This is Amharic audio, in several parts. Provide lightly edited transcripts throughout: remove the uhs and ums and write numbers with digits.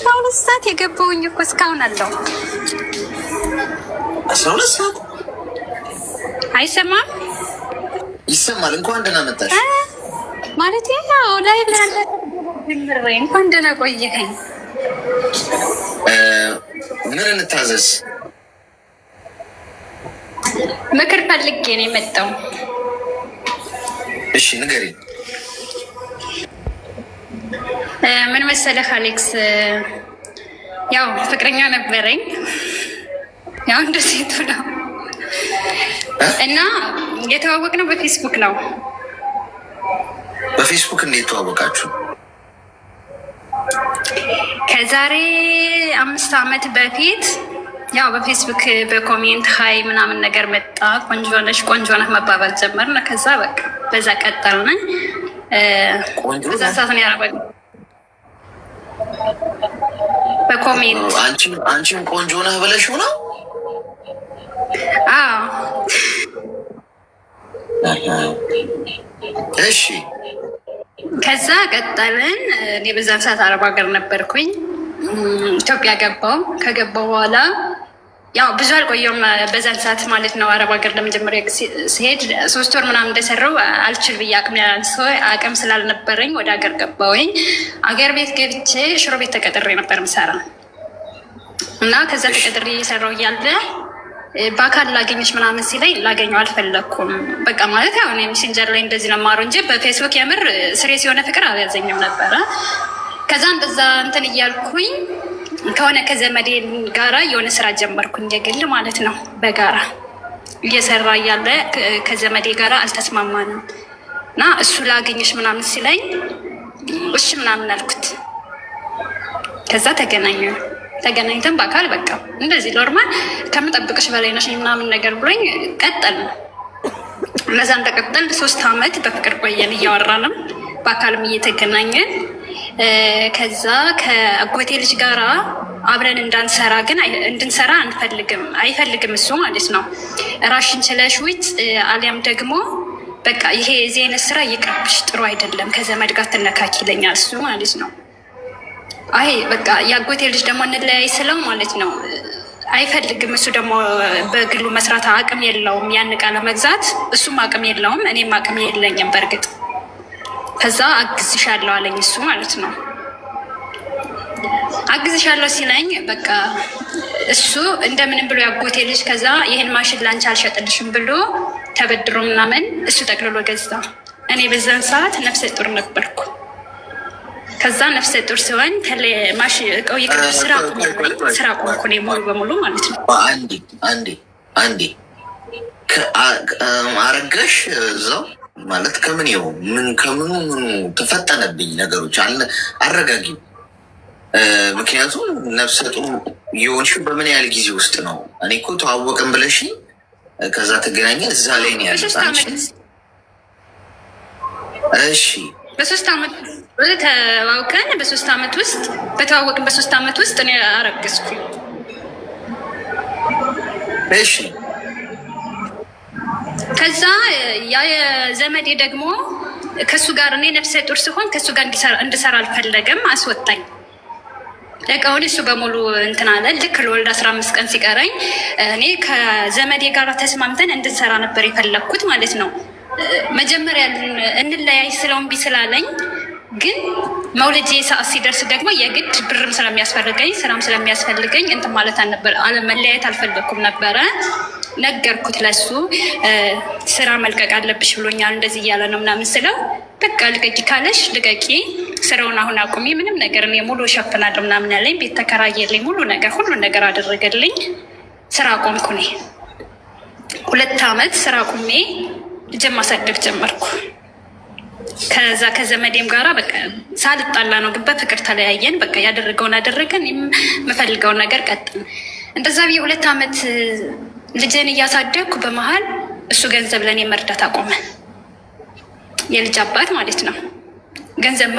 12 ሰዓት የገባውኝ እኮ እስካሁን አለው። 12 ሰዓት አይሰማም? ይሰማል። እንኳን ደህና መጣሽ ማለት ያው ላይ ለአንተ ድምሬ እንኳን ደህና ቆየኸኝ። ምን እንታዘዝ? ምክር ፈልጌ ነው የመጣው። እሺ ንገሪኝ። ምን መሰለህ አሌክስ፣ ያው ፍቅረኛ ነበረኝ፣ ያው እንደ ሴቱ ነው እና የተዋወቅነው በፌስቡክ ነው። በፌስቡክ እንዴት ተዋወቃችሁ? ከዛሬ 5 ዓመት በፊት ያው በፌስቡክ በኮሜንት ሀይ ምናምን ነገር መጣ። ቆንጆ ነሽ መባባል ጀመርን። ከዛ በቃ በዛ ቀጠልን። በዛ ሰዓት ነው ያደረገው በኮሜንት አንቺም ቆንጆ ነህ ብለሽው ነው? አዎ። እሺ ከዛ ቀጠልን። እኔ በዛን ሰዓት አረብ ሀገር ነበርኩኝ። ኢትዮጵያ ገባው። ከገባው በኋላ ያው ብዙ አልቆየውም በዛን ሰዓት ማለት ነው። አረብ ሀገር ለመጀመሪያ ሲሄድ 3 ወር ምናምን እንደሰራው አልችል ብዬ አቅም ስላልነበረኝ ወደ ሀገር ገባውኝ። አገር ቤት ገብቼ ሽሮ ቤት ተቀጥሬ ነበር ምሰራ እና ከዛ ተቀጥሬ እየሰራው እያለ በአካል ላገኘች ምናምን ሲለኝ ላገኘው አልፈለግኩም። በቃ ማለት ያው እኔ ሜሴንጀር ላይ እንደዚህ ነው የማወራው እንጂ በፌስቡክ የምር ስሬስ የሆነ ፍቅር አልያዘኝም ነበረ። ከዛ እንደዛ እንትን እያልኩኝ ከሆነ ከዘመዴ ጋራ የሆነ ስራ ጀመርኩኝ፣ የግል ማለት ነው። በጋራ እየሰራ እያለ ከዘመዴ ጋራ አልተስማማንም እና እሱ ላገኘች ምናምን ሲለኝ እሺ ምናምን አልኩት። ከዛ ተገናኝተን በአካል በቃ እንደዚህ ኖርማል ከምጠብቅሽ በላይ ነሽ ምናምን ነገር ብሎኝ ቀጠልን። እነዛ እንደቀጠል 3 ዓመት በፍቅር ቆየን፣ እያወራንም በአካልም እየተገናኘን። ከዛ ከአጎቴ ልጅ ጋራ አብረን እንዳንሰራ ግን እንድንሰራ አይፈልግም እሱ ማለት ነው። ራሽን ችለሽ ውጭ አሊያም ደግሞ በቃ ይሄ የዚህ አይነት ስራ ይቅርብሽ፣ ጥሩ አይደለም፣ ከዘመድ ጋር ትነካኪ ይለኛል እሱ ማለት ነው። አይ በቃ የአጎቴ ልጅ ደግሞ እንለያይ ስለው ማለት ነው አይፈልግም። እሱ ደግሞ በግሉ መስራት አቅም የለውም፣ ያን ዕቃ ለመግዛት እሱም አቅም የለውም፣ እኔም አቅም የለኝም በእርግጥ። ከዛ አግዝሻለሁ አለኝ እሱ ማለት ነው። አግዝሻለሁ ሲለኝ በቃ እሱ እንደምንም ብሎ ያጎቴ ልጅ ከዛ ይህን ማሽን ላንቺ አልሸጥልሽም ብሎ ተበድሮ ምናምን እሱ ጠቅልሎ ገዛ። እኔ በዛን ሰዓት ነፍሰ ጡር ነበርኩ። ከዛ ነፍሰ ጡር ሲሆን ማሽ እቃው ይቅር ስራ ቆምኩ እኔ ሙሉ በሙሉ ማለት ነው። አንዴ አረጋሽ እዛው ማለት ከምን ከምኑ ተፈጠነብኝ ነገሮች አረጋጊ። ምክንያቱም ነፍሰ ጡር የሆንሽው በምን ያህል ጊዜ ውስጥ ነው? እኔ እኮ ተዋወቅን ብለሽ ከዛ ተገናኘ እዛ ላይ ነው ያለ። እሺ በ3 ዓመት ተዋውቀን በተዋወቅን በ3 ዓመት ውስጥ እኔ አረገዝኩኝ። እሺ ከዛ ያ ዘመዴ ደግሞ ከሱ ጋር እኔ ነፍሰ ጡር ሲሆን ከሱ ጋር እንድሰራ አልፈለገም፣ አስወጣኝ። እቃውን እሱ በሙሉ እንትን አለ። ልክ ለወልድ 15 ቀን ሲቀረኝ እኔ ከዘመዴ ጋር ተስማምተን እንድንሰራ ነበር የፈለግኩት ማለት ነው። መጀመሪያ እንለያይ ስለውን ቢስላለኝ ግን መውለጄ ሰዓት ሲደርስ ደግሞ የግድ ብርም ስለሚያስፈልገኝ ስራም ስለሚያስፈልገኝ እንትን ማለት መለያየት አልፈለግኩም ነበረ። ነገርኩት ለሱ ስራ መልቀቅ አለብሽ ብሎኛል፣ እንደዚህ እያለ ነው ምናምን ስለው በቃ ልቀቂ ካለሽ ልቀቂ፣ ስራውን አሁን አቁሚ፣ ምንም ነገር እኔ ሙሉ እሸፍናለሁ ምናምን ያለኝ። ቤት ተከራየልኝ፣ ሁሉን ነገር አደረገልኝ። ስራ ቆምኩ። እኔ 2 ዓመት ስራ ቁሜ ልጄን ማሳደግ ጀመርኩ። ከዛ ከዘመዴም ጋራ በቃ ሳልጣላ ነው ግን በፍቅር ተለያየን። በቃ ያደረገውን አደረገን፣ የምፈልገውን ነገር ቀጥል። እንደዛ ብዬ 2 ዓመት ልጄን እያሳደግኩ በመሀል እሱ ገንዘብ ለእኔ መርዳት አቆመ። የልጅ አባት ማለት ነው። ገንዘብ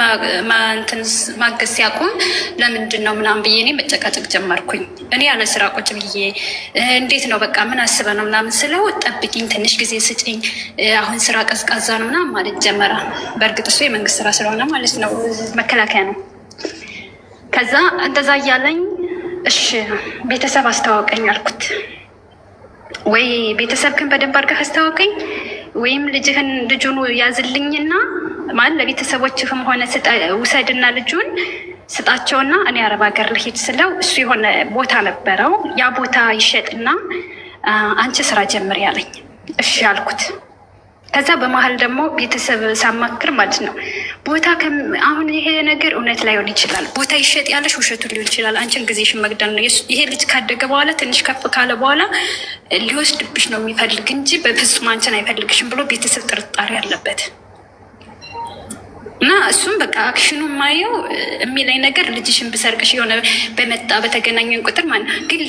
ማገዝ ሲያቆም ለምንድን ነው ምናምን ብዬ እኔ መጨቃጨቅ ጀመርኩኝ። እኔ ያለ ስራ ቁጭ ብዬ እንዴት ነው በቃ ምን አስበ ነው ምናምን ስለው ጠብቂኝ፣ ትንሽ ጊዜ ስጭኝ፣ አሁን ስራ ቀዝቃዛ ነው ምናምን ማለት ጀመረ። በእርግጥ እሱ የመንግስት ስራ ስለሆነ ማለት ነው፣ መከላከያ ነው። ከዛ እንደዛ እያለኝ እሺ ቤተሰብ አስተዋወቀኝ አልኩት። ወይ ቤተሰብክን በደንብ አድርገህ አስተዋወቀኝ ወይም ልጁን ያዝልኝና ማለት ለቤተሰቦችህም ሆነ ውሰድና ልጁን ስጣቸውና እኔ አረብ ሀገር ልሄድ ስለው እሱ የሆነ ቦታ ነበረው ያ ቦታ ይሸጥና አንቺ ስራ ጀምር ያለኝ። እሺ አልኩት። ከዛ በመሀል ደግሞ ቤተሰብ ሳማክር ማለት ነው ቦታ አሁን ይሄ ነገር እውነት ላይሆን ይችላል፣ ቦታ ይሸጥ ያለሽ ውሸቱ ሊሆን ይችላል፣ አንቺን ጊዜሽን መግደል ነው። ይሄ ልጅ ካደገ በኋላ ትንሽ ከፍ ካለ በኋላ ሊወስድብሽ ነው የሚፈልግ እንጂ በፍጹም አንቺን አይፈልግሽም ብሎ ቤተሰብ ጥርጣሬ አለበት። እና እሱም በቃ አክሽኑ ማየው የሚለኝ ነገር ልጅሽን ብሰርቅሽ የሆነ በመጣ በተገናኘን ቁጥር ማለት ግን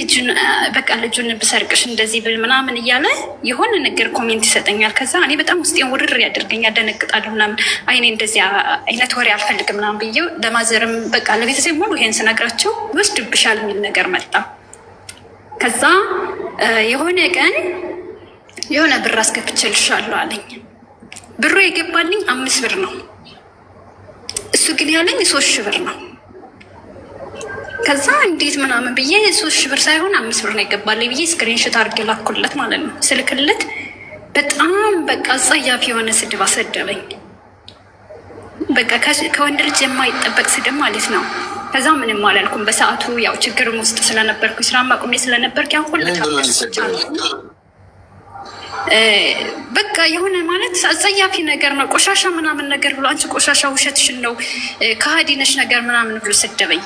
ልጁን ብሰርቅሽ እንደዚህ ብል ምናምን እያለ የሆነ ነገር ኮሜንት ይሰጠኛል። ከዛ እኔ በጣም ውስጤን ውርር ያደርገኛል፣ ያደነግጣለሁ ምናምን። አይኔ እንደዚያ አይነት ወሬ አልፈልግም ምናምን ብዬው ለማዘርም በቃ ለቤተሰብ ሙሉ ይሄን ስነግራቸው ይወስድብሻል የሚል ነገር መጣ። ከዛ የሆነ ቀን የሆነ ብር አስገብቼልሻለሁ አለኝ። ብሩ የገባልኝ 5 ብር ነው። እሱ ግን ያለኝ 3 ሺህ ብር ነው። ከዛ እንዴት ምናምን ብዬ 3 ሺህ ብር ሳይሆን 5 ብር ነው ይገባልኝ ብዬ ስክሪንሾት አድርጌ ላኩለት ማለት ነው። ስልክለት በጣም በቃ ጸያፍ የሆነ ስድብ አሰደበኝ። በቃ ከወንድ ልጅ የማይጠበቅ ስድብ ማለት ነው። ከዛ ምንም አላልኩም በሰዓቱ ያው ችግርም ውስጥ ስለነበርኩ ስራ ማቆሜ ስለነበርኩ ያው ሁሉ በቃ የሆነ ማለት አጸያፊ ነገር ነው። ቆሻሻ ምናምን ነገር ብሎ አንቺ ቆሻሻ ውሸትሽን ነው ከሃዲ ነሽ ነገር ምናምን ብሎ ሰደበኝ።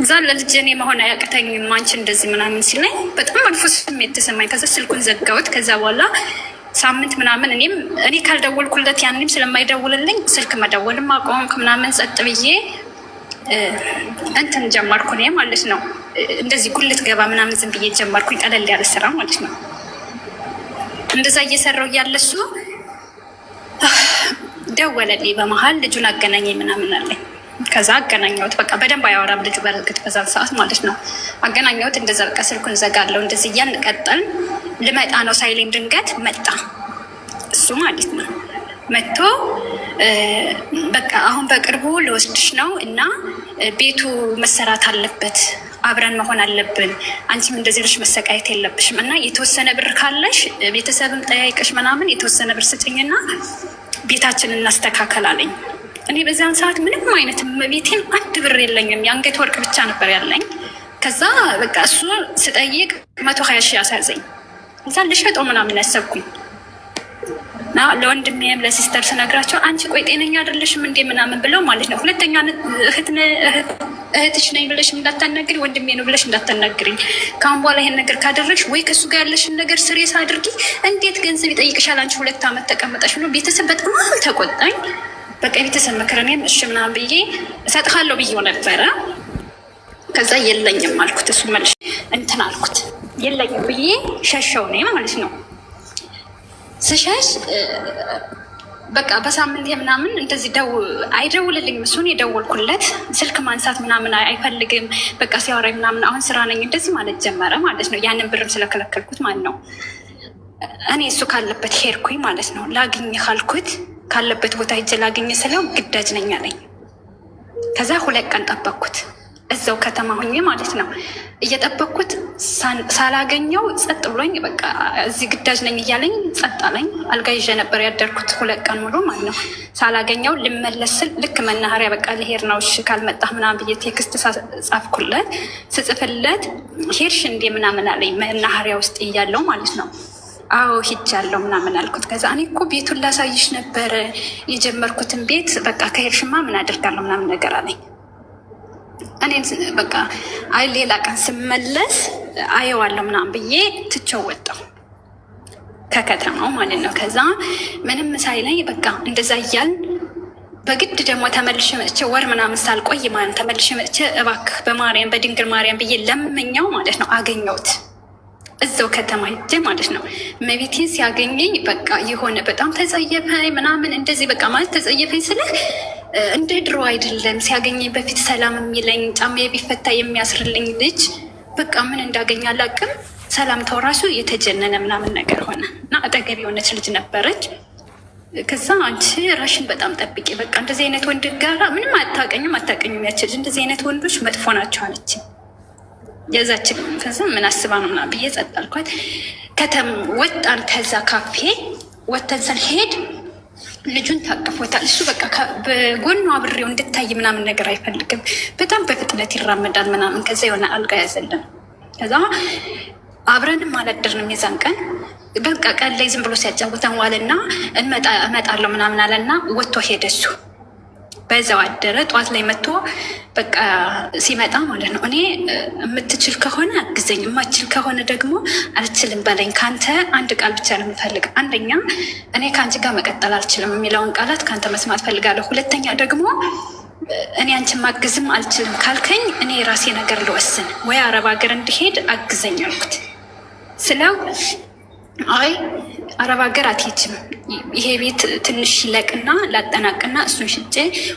እዛ ለልጄ እኔ መሆን አያቅተኝም አንቺ እንደዚህ ምናምን ሲለኝ በጣም መጥፎ ስሜት ተሰማኝ። ከዛ ስልኩን ዘጋሁት። ከዛ በኋላ ሳምንት ምናምን እኔ ካልደወልኩለት ያንም ስለማይደውልልኝ ስልክ መደወልም አቆምኩ ምናምን ጸጥ ብዬ እንትን ጀመርኩ እኔ ማለት ነው። እንደዚህ ጉልት ገባ ምናምን ዝም ብዬ ጀመርኩኝ፣ ቀለል ያለ ስራ ማለት ነው። እንደዛ እየሰራው እያለ እሱ ደወለልኝ በመሀል ልጁን አገናኘኝ ምናምን አለኝ። ከዛ አገናኘሁት። በቃ በደንብ አያወራም ልጁ በእርግጥ በዛን ሰዓት ማለት ነው። አገናኘሁት። እንደዛ በቃ ስልኩን ዘጋለው። እንደዚህ እያልን ቀጠልን። ልመጣ ነው ሳይለኝ ድንገት መጣ እሱ ማለት ነው። መጥቶ በቃ አሁን በቅርቡ ልወስድሽ ነው እና ቤቱ መሰራት አለበት፣ አብረን መሆን አለብን፣ አንቺም እንደዚህ ልሽ መሰቃየት የለብሽም እና የተወሰነ ብር ካለሽ ቤተሰብም ጠያይቀሽ ምናምን የተወሰነ ብር ስጭኝና ቤታችንን እናስተካከል አለኝ። እኔ በዚያን ሰዓት ምንም አይነት ቤቴን 1 ብር የለኝም፣ የአንገት ወርቅ ብቻ ነበር ያለኝ። ከዛ በቃ እሱ ስጠይቅ 120 ሺህ አሳዘኝ። እዛ ልሸጠው ምናምን ያሰብኩኝ እና ለወንድሜም ለሲስተር ስነግራቸው አንቺ ቆይ ጤነኛ አይደለሽም እንዴ ምናምን ብለው ማለት ነው። ሁለተኛ እህትሽ ነኝ ብለሽ እንዳታናግሪ፣ ወንድሜ ነው ብለሽ እንዳታናግሪኝ። ከአሁን በኋላ ይሄን ነገር ካደረግሽ ወይ ከእሱ ጋር ያለሽን ነገር ስሬስ አድርጊ፣ እንዴት ገንዘብ ይጠይቅሻል አንቺ 2 ዓመት ተቀምጠሽ ብሎ ቤተሰብ በጣም ተቆጣኝ። በቃ ቤተሰብ መከረኔም እሺ ምናምን ብዬ እሰጥሃለሁ ብዬው ነበረ። ከዛ የለኝም አልኩት። እሱ መልሽ እንትን አልኩት የለኝም ብዬ ሸሸው እኔ ማለት ነው። ስሸሽ በቃ በሳምንት ምናምን እንደዚህ አይደውልልኝም። እሱን የደወልኩለት ስልክ ማንሳት ምናምን አይፈልግም። በቃ ሲያወራኝ ምናምን አሁን ስራ ነኝ እንደዚህ ማለት ጀመረ ማለት ነው። ያንን ብርም ስለከለከልኩት ማለት ነው። እኔ እሱ ካለበት ሄድኩኝ ማለት ነው። ላግኝ ካልኩት ካለበት ቦታ ሂጅ ላግኝ ስለው ግዳጅ ነኝ አለኝ። ከዛ 2 ቀን ጠበቅኩት እዛው ከተማ ሁኜ ማለት ነው። እየጠበቅኩት ሳላገኘው ጸጥ ብሎኝ በቃ እዚህ ግዳጅ ነኝ እያለኝ ጸጥ አለኝ። አልጋ ይዤ ነበር ያደርኩት 2 ቀን ሙሉ ማለት ነው። ሳላገኘው ልመለስ ስል ልክ መናኸሪያ በቃ ልሄድ ነው እሺ ካልመጣህ ምናምን ብዬ ቴክስት ጻፍኩለት። ስጽፍለት ሄድሽ እንዴ ምናምን አለኝ። መናኸሪያ ውስጥ እያለው ማለት ነው። አዎ ሂጃለሁ ምናምን አልኩት። ከዛ እኔ እኮ ቤቱን ላሳይሽ ነበረ የጀመርኩትን ቤት በቃ ከሄድሽማ ምን አደርጋለሁ ምናምን ነገር አለኝ። እኔ በቃ አይ ሌላ ቀን ስመለስ አየዋለሁ ምናምን ብዬ ትቼው ወጣሁ ከከተማው ማለት ነው። ከዛ ምንም ሳይለኝ በቃ እንደዛ እያልን በግድ ደግሞ ተመልሼ መጥቼ ወር ምናምን ሳልቆይ ማለት ተመልሼ መጥቼ እባክህ በማርያም በድንግል ማርያም ብዬ ለምኛው ማለት ነው። አገኘሁት እዛው ከተማ ሂጄ ማለት ነው። መቤቴን ሲያገኘኝ በቃ የሆነ በጣም ተጸየፈኝ ምናምን እንደዚህ በቃ ማለት ተጸየፈኝ ስልህ እንደ ድሮ አይደለም። ሲያገኘኝ በፊት ሰላም የሚለኝ ጫማዬ ቢፈታ የሚያስርልኝ ልጅ በቃ ምን እንዳገኝ አላውቅም። ሰላምታው ራሱ የተጀነነ ምናምን ነገር ሆነ እና አጠገብ የሆነች ልጅ ነበረች። ከዛ አንቺ ራሽን በጣም ጠብቂ፣ በቃ እንደዚህ አይነት ወንድ ጋራ ምንም አታቀኝም ያችል እንደዚህ አይነት ወንዶች መጥፎ ናቸው አለች። የዛችን ከዛ ምን አስባ ነው ምናምን ብዬ ጸጥ አልኳት። ወጣን። ከዛ ካፌ ወተን ስንሄድ ልጁን ታቅፎታል። እሱ በቃ በጎኑ አብሬው እንድታይ ምናምን ነገር አይፈልግም። በጣም በፍጥነት ይራመዳል ምናምን። ከዛ የሆነ አልጋ ያዘልን። ከዛ አብረንም አላደርንም የዛን ቀን። በቃ ቀን ላይ ዝም ብሎ ሲያጫውተን ዋልና እመጣለሁ ምናምን አለና ወጥቶ ሄደ እሱ። በዛው አደረ። ጠዋት ላይ መጥቶ በቃ ሲመጣ ማለት ነው እኔ የምትችል ከሆነ አግዘኝ፣ የማችል ከሆነ ደግሞ አልችልም በለኝ። ከአንተ አንድ ቃል ብቻ ነው የምፈልግ። አንደኛ እኔ ከአንቺ ጋር መቀጠል አልችልም የሚለውን ቃላት ከአንተ መስማት ፈልጋለሁ። ሁለተኛ ደግሞ እኔ አንቺን ማግዝም አልችልም ካልከኝ እኔ የራሴ ነገር ልወስን፣ ወይ አረብ ሀገር እንዲሄድ አግዘኝ አልኩት። ስለው አይ አረብ ሀገር አትሄጂም፣ ይሄ ቤት ትንሽ ይለቅና ላጠናቅና እሱን ሽጬ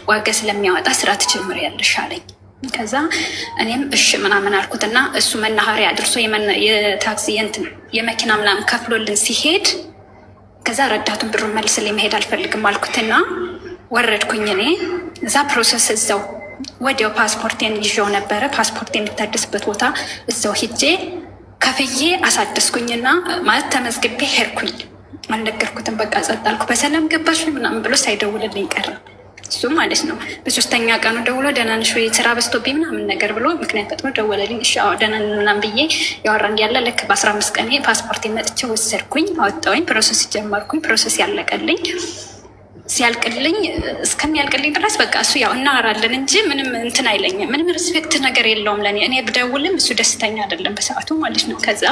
ዋጋ ስለሚያወጣ ስራ ትጀምሪያለሽ አለኝ። ከዛ እኔም እሺ ምናምን አልኩትና እሱ መናኸሪያ አድርሶ የታክሲ የመኪና ምናምን ከፍሎልን ሲሄድ ከዛ ረዳቱን ብሩን መልስልኝ መሄድ አልፈልግም አልኩትና ወረድኩኝ። እኔ እዛ ፕሮሰስ እዛው ወዲያው ፓስፖርቴን ይዤው ነበረ። ፓስፖርቴን የምታደስበት ቦታ እዛው ሂጄ ከፍዬ አሳደስኩኝና ማለት ተመዝግቤ ሄድኩኝ። አልነገርኩትም። በቃ ጸጥ አልኩ። በሰላም ገባሽ ምናምን ብሎ ሳይደውልልኝ ቀረ እሱ ማለት ነው። በሶስተኛ ቀኑ ደውሎ ደህና ነሽ ወይ ስራ በዝቶብኝ ምናምን ነገር ብሎ ምክንያት ፈጥሮ ደወለልኝ። እሺ አዎ ደህና ነኝ ምናምን ብዬ ያወራን ያለ ልክ በ15 ቀኔ ፓስፖርቴን መጥቼ ወሰድኩኝ፣ አወጣሁኝ፣ ፕሮሰስ ጀመርኩኝ። ፕሮሰስ ያለቀልኝ ሲያልቅልኝ እስከሚያልቅልኝ ድረስ በቃ እሱ ያው እናወራለን እንጂ ምንም እንትን አይለኝም። ምንም ሪስፔክት ነገር የለውም ለእኔ። እኔ ብደውልም እሱ ደስተኛ አይደለም በሰዓቱ ማለት ነው። ከዛ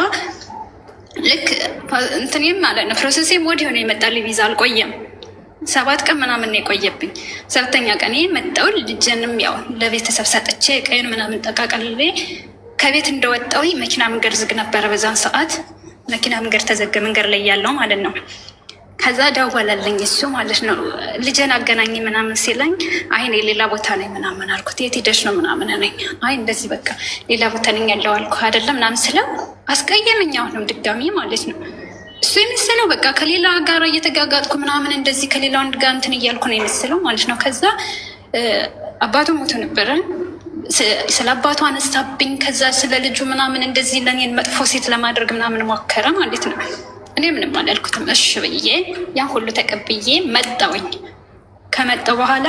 ልክ እንትንም ማለት ነው ፕሮሰሴም ወዲህ ሆነ የመጣልኝ። ቪዛ አልቆየም፣ 7 ቀን ምናምን ነው የቆየብኝ። 7ኛ ቀን መጣሁ። ልጅንም ያው ለቤተሰብ ሰጥቼ ቀይን ምናምን ጠቃቀልሌ ከቤት እንደወጣሁ መኪና መንገድ ዝግ ነበረ በዛን ሰዓት። መኪና መንገድ ተዘገ፣ መንገድ ላይ ያለው ማለት ነው። ከዛ ደወለልኝ እሱ ማለት ነው። ልጅን አገናኝ ምናምን ሲለኝ አይ እኔ ሌላ ቦታ ነኝ ምናምን አልኩት። የት ሄደሽ ነው ምናምን ነኝ። አይ እንደዚህ በቃ ሌላ ቦታ ነኝ ያለው አልኩ አይደለም ምናምን ስለው አስቀየመኝ። አሁንም ድጋሚ ማለት ነው እሱ የመሰለው በቃ ከሌላ ጋር እየተጋጋጥኩ ምናምን እንደዚህ ከሌላ ወንድ ጋር እንትን እያልኩ ነው የመሰለው ማለት ነው። ከዛ አባቱ ሞቶ ነበረ። ስለ አባቱ አነሳብኝ። ከዛ ስለ ልጁ ምናምን እንደዚህ ለኔን መጥፎ ሴት ለማድረግ ምናምን ሞከረ ማለት ነው። እኔ ምንም አላልኩትም። እሺ ብዬ ያን ሁሉ ተቀብዬ መጣሁኝ። ከመጣሁ በኋላ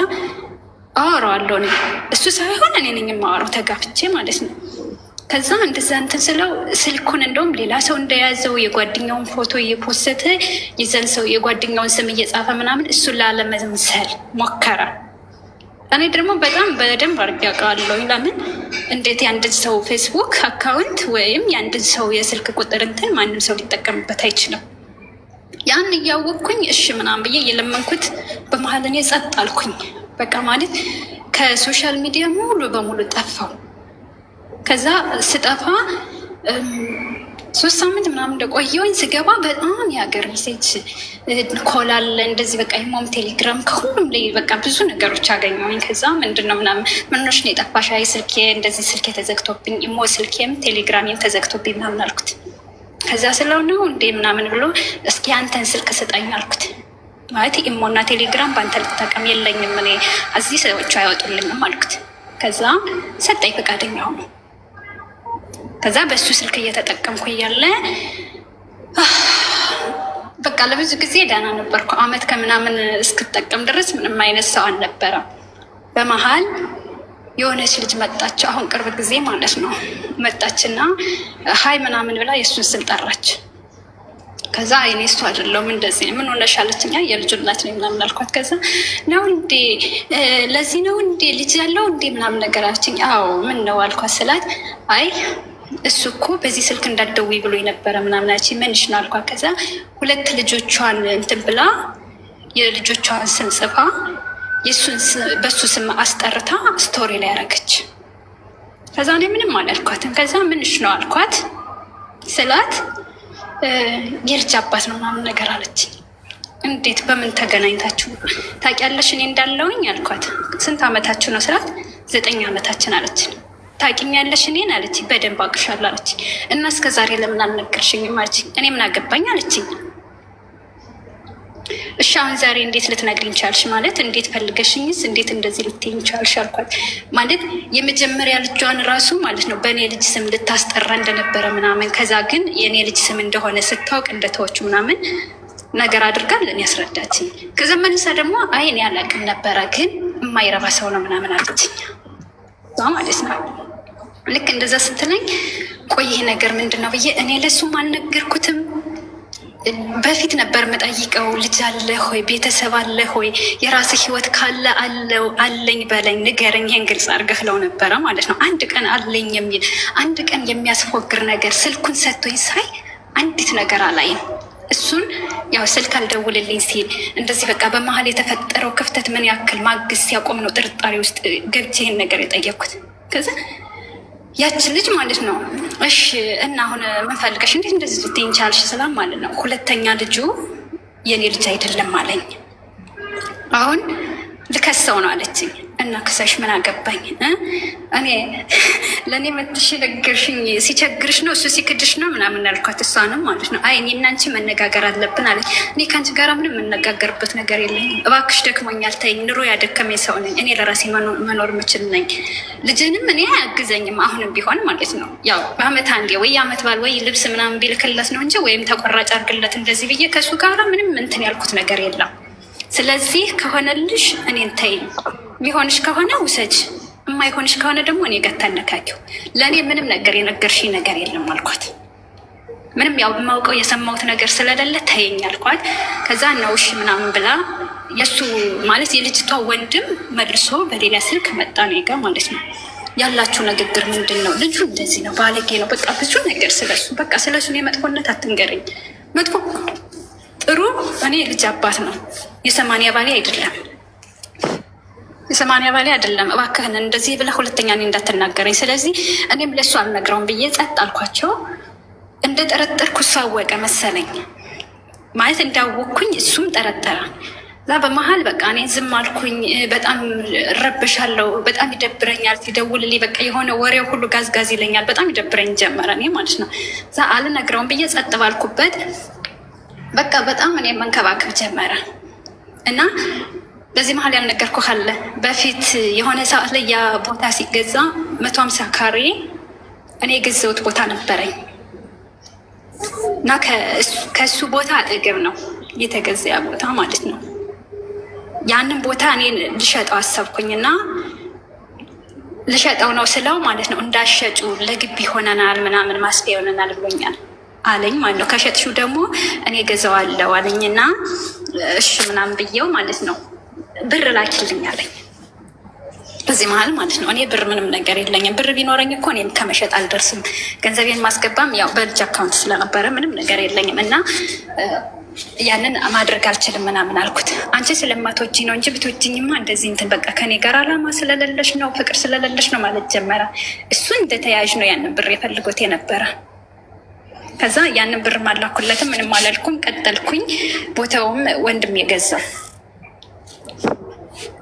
አወራዋለሁ እኔ እሱ ሳይሆን እኔ ነኝ የማወራው ተጋፍቼ ማለት ነው። ከዛ እንደዛ እንትን ስለው ስልኩን እንደውም ሌላ ሰው እንደያዘው የጓደኛውን ፎቶ እየፖሰተ ይዘን ሰው የጓደኛውን ስም እየጻፈ ምናምን እሱን ላለመምሰል ሞከረ። እኔ ደግሞ በጣም በደንብ አድርጌ አውቃለሁ። ለምን እንዴት የአንድን ሰው ፌስቡክ አካውንት ወይም የአንድን ሰው የስልክ ቁጥር እንትን ማንም ሰው ሊጠቀምበት አይችልም። ያን እያወቅኩኝ እሺ ምናምን ብዬ እየለመንኩት በመሀል እኔ ጸጥ አልኩኝ። በቃ ማለት ከሶሻል ሚዲያ ሙሉ በሙሉ ጠፋው። ከዛ ስጠፋ 3 ሳምንት ምናምን እንደቆየሁኝ ስገባ በጣም የሀገር ሜሴጅ ኮል አለ እንደዚህ በቃ ኢሞም፣ ቴሌግራም ከሁሉም ላይ በቃ ብዙ ነገሮች አገኘሁኝ። ከዛ ምንድን ነው ምናምን ምኖች ነው የጠፋሽ? አይ ስልኬ እንደዚህ ስልኬ ተዘግቶብኝ ኢሞ ስልኬም ቴሌግራሜም ተዘግቶብኝ ምናምን አልኩት። ከዛ ስለው ነው እንዴ ምናምን ብሎ እስኪ አንተን ስልክ ስጠኝ አልኩት። ማለት ኢሞና ቴሌግራም በአንተ ልትጠቀም የለኝም እኔ እዚህ ሰዎቹ አይወጡልኝም አልኩት። ከዛ ሰጠኝ ፈቃደኛ ሆኖ። ከዛ በእሱ ስልክ እየተጠቀምኩ እያለ በቃ ለብዙ ጊዜ ደህና ነበርኩ። 1 ዓመት ከምናምን እስክጠቀም ድረስ ምንም አይነት ሰው አልነበረም። በመሀል የሆነች ልጅ መጣች፣ አሁን ቅርብ ጊዜ ማለት ነው። መጣችና ሀይ ምናምን ብላ የእሱን ስም ጠራች። ከዛ አይኔ እሱ አይደለሁም እንደዚህ ምን ሆነሽ አለችኝ። የልጁ እናት ነኝ ምናምን አልኳት። ከዛ ነው እንዴ ለዚህ ነው እንዴ ልጅ ያለው እንዴ ምናምን ነገር አለችኝ። አዎ ምን ነው አልኳት። ስላት አይ እሱ እኮ በዚህ ስልክ እንዳትደውይ ብሎ የነበረ ምናምን አለችኝ። ምንሽ ነው አልኳት። ከዛ 2 ልጆቿን እንትን ብላ የልጆቿን ስም ጽፋ በሱ ስም አስጠርታ ስቶሪ ላይ ያደረገች። ከዛ እኔ ምንም አላልኳትም። ከዛ ምንሽ ነው አልኳት። ስላት የልጅ አባት ነው ምናምን ነገር አለችኝ። እንዴት በምን ተገናኝታችሁ ታውቂያለሽ እኔ እንዳለውኝ አልኳት። ስንት ዓመታችሁ ነው ስላት 9 ዓመታችን አለችን። ታውቂኛለሽ እኔን አለችኝ። በደንብ አውቅሻለሁ አለችኝ። እና እስከ ዛሬ ለምን አልነገርሽኝም አለችኝ። እኔ ምን አገባኝ አለችኝ። እሺ አሁን ዛሬ እንዴት ልትነግሪኝ ቻልሽ? ማለት እንዴት ፈልገሽኝስ እንዴት እንደዚህ ልትይኝ ቻልሽ አልኳት። ማለት የመጀመሪያ ልጇን ራሱ ማለት ነው በእኔ ልጅ ስም ልታስጠራ እንደነበረ ምናምን፣ ከዛ ግን የእኔ ልጅ ስም እንደሆነ ስታውቅ እንደተወች ምናምን ነገር አድርጋ ለእኔ ያስረዳችኝ። ከዛ መልሳ ደግሞ አይ እኔ አላውቅም ነበረ ግን የማይረባ ሰው ነው ምናምን አለችኝ ማለት ነው። ልክ እንደዛ ስትለኝ ቆይ ይሄ ነገር ምንድን ነው ብዬ እኔ ለሱም አልነገርኩትም። በፊት ነበር የምጠይቀው ልጅ አለ ሆይ ቤተሰብ አለ ሆይ የራስህ ህይወት ካለ አለው አለኝ በለኝ ንገረኝ፣ ይሄን ግልጽ አድርገህ ለው ነበረ ማለት ነው። አንድ ቀን አለኝ የሚል አንድ ቀን የሚያስፎግር ነገር ስልኩን ሰጥቶኝ ሳይ አንዲት ነገር አላይም። እሱን ያው ስልክ አልደውልልኝ ሲል እንደዚህ በቃ በመሀል የተፈጠረው ክፍተት ምን ያክል ማግዝ ሲያቆም ነው ጥርጣሬ ውስጥ ገብቼ ይሄን ነገር የጠየቅኩት። ከዛ ያችን ልጅ ማለት ነው እሺ እና አሁን ምን ፈልገሽ እንዴት እንደዚህ ልትይኝ ቻልሽ ስላም ማለት ነው ሁለተኛ ልጁ የኔ ልጅ አይደለም አለኝ። አሁን ልከሰው ነው አለችኝ። እና ክሰሽ ምን አገባኝ እኔ ለእኔ መትሽ ነገርሽኝ ሲቸግርሽ ነው እሱ ሲክድሽ ነው ምናምን ያልኳት እሷንም ማለት ነው። አይ እኔ እና አንቺ መነጋገር አለብን አለች። እኔ ከአንቺ ጋር ምንም የምነጋገርበት ነገር የለኝም፣ እባክሽ ደክሞኛል ተይኝ፣ ኑሮ ያደከመኝ ሰው ነኝ እኔ፣ ለራሴ መኖር ምችል ነኝ፣ ልጅንም እኔ አያግዘኝም አሁንም ቢሆን ማለት ነው። ያው በአመት አንዴ ወይ አመት ባል ወይ ልብስ ምናምን ቢልክለት ነው እንጂ ወይም ተቆራጭ አድርግለት እንደዚህ ብዬ ከእሱ ጋር ምንም እንትን ያልኩት ነገር የለም። ስለዚህ ከሆነልሽ እኔን ተይኝ፣ ቢሆንሽ ከሆነ ውሰጅ፣ የማይሆንሽ ከሆነ ደግሞ እኔ ጋር ታነካኪው፣ ለእኔ ምንም ነገር የነገርሽኝ ነገር የለም አልኳት። ምንም ያው የማውቀው የሰማሁት ነገር ስለሌለ ተይኝ አልኳት። ከዛ ነው እሺ ምናምን ብላ የእሱ ማለት የልጅቷ ወንድም መልሶ በሌላ ስልክ መጣ እኔ ጋ ማለት ነው። ያላችሁ ንግግር ምንድን ነው? ልጁ እንደዚህ ነው፣ ባለጌ ነው፣ በቃ ብዙ ነገር ስለሱ በቃ ስለሱ እኔ መጥፎነት አትንገረኝ። መጥፎ ጥሩ እኔ ልጅ አባት ነው፣ የ80 ባሌ አይደለም፣ የ80 ባሌ አይደለም። እባክህን እንደዚህ ብለህ ሁለተኛ እኔ እንዳትናገረኝ። ስለዚህ እኔም ለሱ አልነግረውም ብዬ ጸጥ አልኳቸው። እንደ ጠረጠርኩ እሱ አወቀ መሰለኝ፣ ማለት እንዳወቅኩኝ እሱም ጠረጠረ። እዛ በመሀል በቃ እኔ ዝም አልኩኝ። በጣም እረብሻለሁ፣ በጣም ይደብረኛል ሲደውልልኝ፣ በቃ የሆነ ወሬው ሁሉ ጋዝጋዝ ይለኛል፣ በጣም ይደብረኝ ጀመረ እኔ ማለት ነው። እዛ አልነግረውም ብዬ ጸጥ ባልኩበት በቃ በጣም እኔ መንከባከብ ጀመረ እና በዚህ መሀል ያልነገርኩህ አለ። በፊት የሆነ ሰዓት ላይ ያ ቦታ ሲገዛ 150 ካሬ እኔ የገዛሁት ቦታ ነበረኝ እና ከእሱ ቦታ አጠገብ ነው የተገዛ ያ ቦታ ማለት ነው። ያንን ቦታ እኔ ልሸጠው አሰብኩኝ እና ልሸጠው ነው ስለው ማለት ነው እንዳሸጩ ለግቢ ሆነናል ምናምን ማስፊያ ይሆነናል ብሎኛል አለኝ ማለት ነው። ከሸጥሹ ደግሞ እኔ ገዛዋለሁ አለኝና እሺ ምናምን ብዬው ማለት ነው ብር ላኪልኝ አለኝ። በዚህ መሀል ማለት ነው እኔ ብር ምንም ነገር የለኝም። ብር ቢኖረኝ እኮ እኔም ከመሸጥ አልደርስም። ገንዘቤን ማስገባም ያው በልጅ አካውንት ስለነበረ ምንም ነገር የለኝም እና ያንን ማድረግ አልችልም ምናምን አልኩት። አንቺ ስለማትወጂኝ ነው እንጂ ብትወጂኝማ እንደዚህ እንትን በቃ ከኔ ጋር አላማ ስለሌለሽ ነው ፍቅር ስለሌለሽ ነው ማለት ጀመረ። እሱ እንደተያያዥ ነው ያንን ብር የፈልጎት የነበረ። ከዛ ያንን ብር ማላኩለትም ምንም አላልኩም፣ ቀጠልኩኝ። ቦታውም ወንድም የገዛው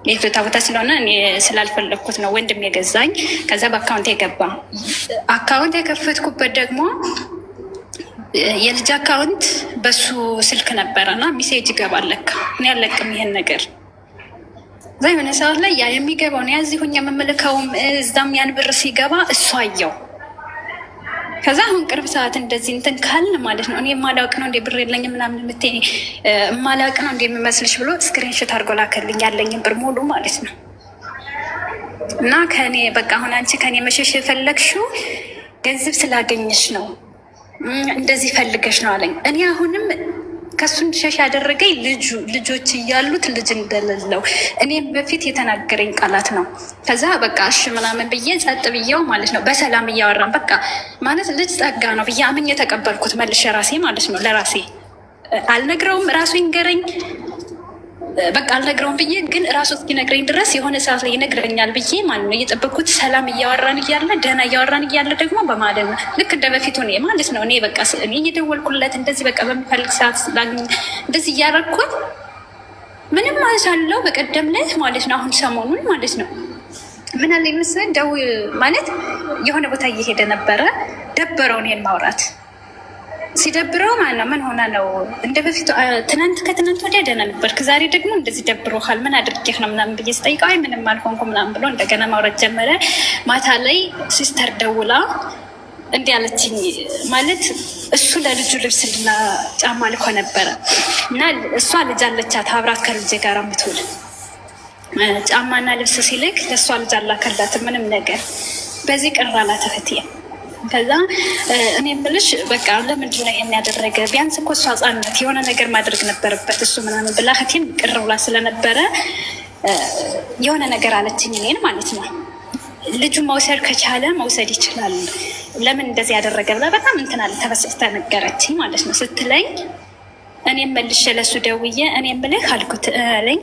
የፍታ ቦታ ስለሆነ እኔ ስላልፈለግኩት ነው ወንድም የገዛኝ። ከዛ በአካውንት የገባ አካውንት የከፈትኩበት ደግሞ የልጅ አካውንት በሱ ስልክ ነበረና ሚሴጅ ይገባል ለካ። እኔ አለቅም ይሄን ነገር እዛ የሆነ ሰዓት ላይ ያ የሚገባው ነው ያዚሁኝ የምመልከውም እዛም ያን ብር ሲገባ እሱ አየው። ከዛ አሁን ቅርብ ሰዓት እንደዚህ እንትን ካልን ማለት ነው እኔ የማላውቅ ነው እንደ ብር የለኝም ምናምን የምትይኝ የማላውቅ ነው እንደ የሚመስልሽ ብሎ ስክሪንሾት አድርጎ ላከልኝ ያለኝን ብር ሙሉ ማለት ነው። እና ከኔ በቃ አሁን አንቺ ከኔ መሸሽ የፈለግሽው ገንዘብ ስላገኘሽ ነው እንደዚህ ፈልገሽ ነው አለኝ። እኔ አሁንም ከሱ እንድሸሽ ያደረገኝ ልጆች እያሉት ልጅ እንደሌለው እኔም በፊት የተናገረኝ ቃላት ነው። ከዛ በቃ እሺ ምናምን ብዬ ጸጥ ብዬው ማለት ነው በሰላም እያወራን በቃ ማለት ልጅ ጸጋ ነው ብዬ አምኜ የተቀበልኩት መልሼ ራሴ ማለት ነው። ለራሴ አልነግረውም ራሱ ይንገረኝ በቃ አልነግረውም ብዬ ግን ራሱ እስኪነግረኝ ድረስ የሆነ ሰዓት ላይ ይነግረኛል ብዬ ማለት ነው እየጠበቅኩት ሰላም እያወራን እያለ ደህና እያወራን እያለ ደግሞ በማለት ነው ልክ እንደ በፊቱ እኔ ማለት ነው እኔ በቃ እኔ እየደወልኩለት እንደዚህ በቃ በሚፈልግ ሰዓት ላግኝ እንደዚህ እያረኩት ምንም ማለት አለው። በቀደም ዕለት ማለት ነው አሁን ሰሞኑን ማለት ነው ምን አለ ይመስል ደው ማለት የሆነ ቦታ እየሄደ ነበረ ደበረውን የማውራት ሲደብረው ማለት ነው ምን ሆና ነው እንደ በፊቱ ትናንት ከትናንት ወዲያ ደህና ነበርክ፣ ዛሬ ደግሞ እንደዚህ ደብሮሃል፣ ምን አድርጌህ ነው ምናምን ብዬ ስጠይቀው አይ ምንም አልሆንኩም ምናምን ብሎ እንደገና ማውራት ጀመረ። ማታ ላይ ሲስተር ደውላ እንዲህ አለችኝ። ማለት እሱ ለልጁ ልብስና ጫማ ልኮ ነበረ እና እሷ ልጅ አለቻት አብራት ከልጄ ጋር የምትውል ጫማና ልብስ ሲልክ ለእሷ ልጅ አላከላት ምንም ነገር። በዚህ ቅር አላት እህትዬ። ከዛ እኔ የምልሽ በቃ ለምንድን ነው የሚያደረገ? ቢያንስ እኮ እሷ ህጻናት የሆነ ነገር ማድረግ ነበረበት እሱ ምናምን ብላ እህቴም ቅር ብላ ስለነበረ የሆነ ነገር አለችኝ እኔን ማለት ነው። ልጁ መውሰድ ከቻለ መውሰድ ይችላል፣ ለምን እንደዚህ ያደረገ ብላ በጣም እንትን አለ ተበሳጭታ ነገረችኝ ማለት ነው። ስትለኝ እኔም መልሼ ለሱ ደውዬ እኔ የምልህ አልኩት አለኝ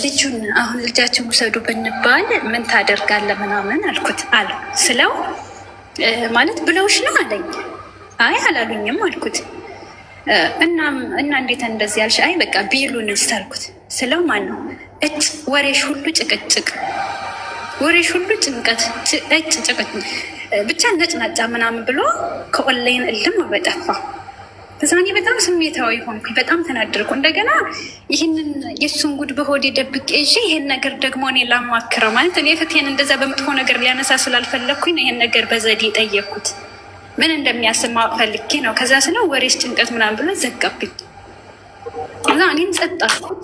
ልጁን አሁን ልጃችን ውሰዱ ብንባል ምን ታደርጋለህ ምናምን አልኩት አለ ስለው ማለት ብለውሽ ነው አለኝ። አይ አላሉኝም አልኩት። እና እንዴት እንደዚህ ያልሽ? አይ በቃ ቢሉን አልኩት ስለው ማን ነው ወሬሽ ሁሉ ጭቅጭቅ፣ ወሬሽ ሁሉ ጭንቀት፣ ጭቅጭቅ ብቻ ነጭናጫ ምናምን ብሎ ከኦንላይን እልም በጠፋ። ከዛ እኔ በጣም ስሜታዊ ሆንኩኝ፣ በጣም ተናደርኩ። እንደገና ይህንን የእሱን ጉድ በሆዴ ደብቄ ይዤ ይሄን ነገር ደግሞ እኔ ላማክረው ማለት እኔ ፍትሄን እንደዛ በመጥፎ ነገር ሊያነሳ ስላልፈለግኩኝ ይሄን ነገር በዘዴ ጠየቅኩት። ምን እንደሚያስብ ማወቅ ፈልጌ ነው። ከዛ ስለው ወሬስ ጭንቀት ምናምን ብሎ ዘጋብኝ። ከዛ እኔም ጸጥ አልኩት።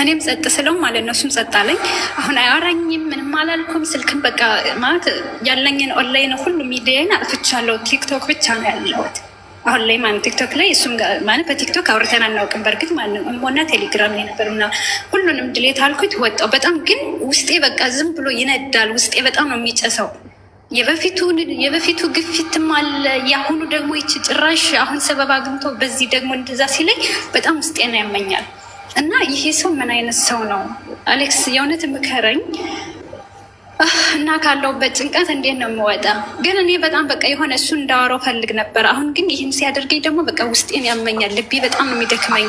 እኔም ጸጥ ስለው ማለት ነው እሱም ጸጥ አለኝ። አሁን አያወራኝም፣ ምንም አላልኩም። ስልክም በቃ ማለት ያለኝን ኦንላይን ሁሉ ሚዲያን አጥፍቻለሁ። ቲክቶክ ብቻ ነው ያለሁት አሁን ላይ ማለት ቲክቶክ ላይ እሱም ማለት በቲክቶክ አውርተን አናውቅም። በእርግጥ ማለት እሞና ቴሌግራም ላይ ነበር እና ሁሉንም ድሌት አልኩት ወጣው። በጣም ግን ውስጤ በቃ ዝም ብሎ ይነዳል። ውስጤ በጣም ነው የሚጨሰው። የበፊቱ ግፊትም አለ፣ የአሁኑ ደግሞ ይች ጭራሽ አሁን ሰበብ አግኝቶ በዚህ ደግሞ እንደዛ ሲለኝ በጣም ውስጤን ያመኛል። እና ይሄ ሰው ምን አይነት ሰው ነው አሌክስ? የእውነት ምከረኝ እና ካለውበት ጭንቀት እንዴት ነው የምወጣ? ግን እኔ በጣም በቃ የሆነ እሱ እንዳወራው ፈልግ ነበር። አሁን ግን ይህን ሲያደርገኝ ደግሞ በቃ ውስጤን ያመኛል። ልቤ በጣም ነው የሚደክመኝ።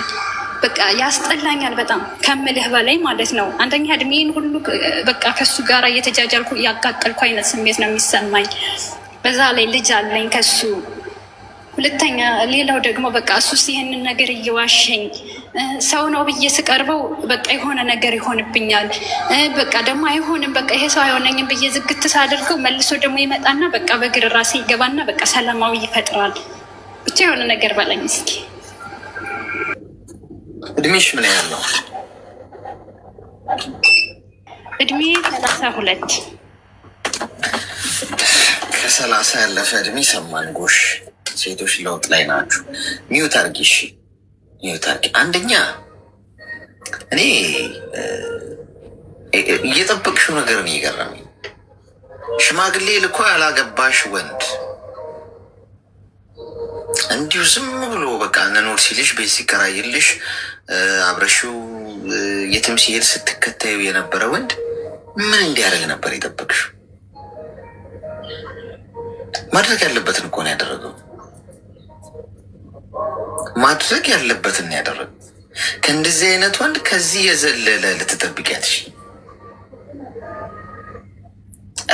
በቃ ያስጠላኛል በጣም ከምልህ በላይ ማለት ነው። አንደኛ እድሜን ሁሉ በቃ ከሱ ጋር እየተጃጃልኩ እያቃጠልኩ አይነት ስሜት ነው የሚሰማኝ። በዛ ላይ ልጅ አለኝ ከሱ። ሁለተኛ ሌላው ደግሞ በቃ እሱስ ይህንን ነገር እየዋሸኝ ሰው ነው ብዬ ስቀርበው በቃ የሆነ ነገር ይሆንብኛል። በቃ ደግሞ አይሆንም፣ በቃ ይሄ ሰው አይሆነኝም ብዬ ዝግት ሳደርገው መልሶ ደግሞ ይመጣና በቃ በግር ራሴ ይገባና በቃ ሰላማዊ ይፈጥራል። ብቻ የሆነ ነገር በለኝ እስኪ። እድሜሽ ምን ያህል ነው? እድሜ 32 ከ30 ያለፈ እድሜ ሰማን። ጎሽ ሴቶች ለውጥ ላይ ናችሁ። ሚዩት አርጊ እሺ፣ ሚዩት አርጊ። አንደኛ እኔ እየጠበቅሽው ነገር ነው የገረመኝ። ሽማግሌ ልኮ ያላገባሽ ወንድ እንዲሁ ዝም ብሎ በቃ እንኖር ሲልሽ ቤት ሲከራይልሽ አብረሽው የትም ሲሄድ ስትከታዩ የነበረ ወንድ ምን እንዲያደርግ ነበር የጠበቅሽው? ማድረግ ያለበትን እኮ ነው ያደረገው። ማድረግ ያለበትን ነው ያደረገው። ከእንደዚህ አይነት ወንድ ከዚህ የዘለለ ልትጠብቂያትሽ?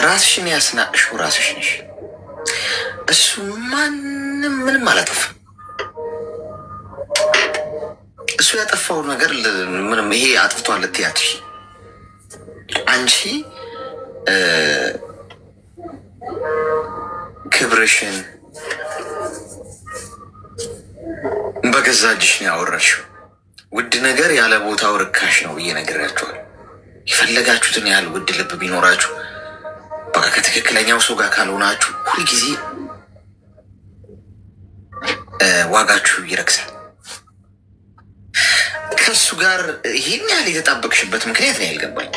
ራስሽን ያስናቅሽው ራስሽ ነሽ። እሱ ማንም ምንም አላጠፋም። እሱ ያጠፋው ነገር ምንም ይሄ አጥፍቷል ልትያትሽ አንቺ ክብርሽን በገዛ እጅሽ ነው ያወረድሽው። ውድ ነገር ያለ ቦታው ርካሽ ነው ብዬ ነግሬያችኋል። የፈለጋችሁትን ያህል ውድ ልብ ቢኖራችሁ በቃ ከትክክለኛው ሰው ጋር ካልሆናችሁ ሁልጊዜ ዋጋችሁ ይረክሳል። ከሱ ጋር ይሄን ያህል የተጣበቅሽበት ምክንያት ነው ያልገባኝ።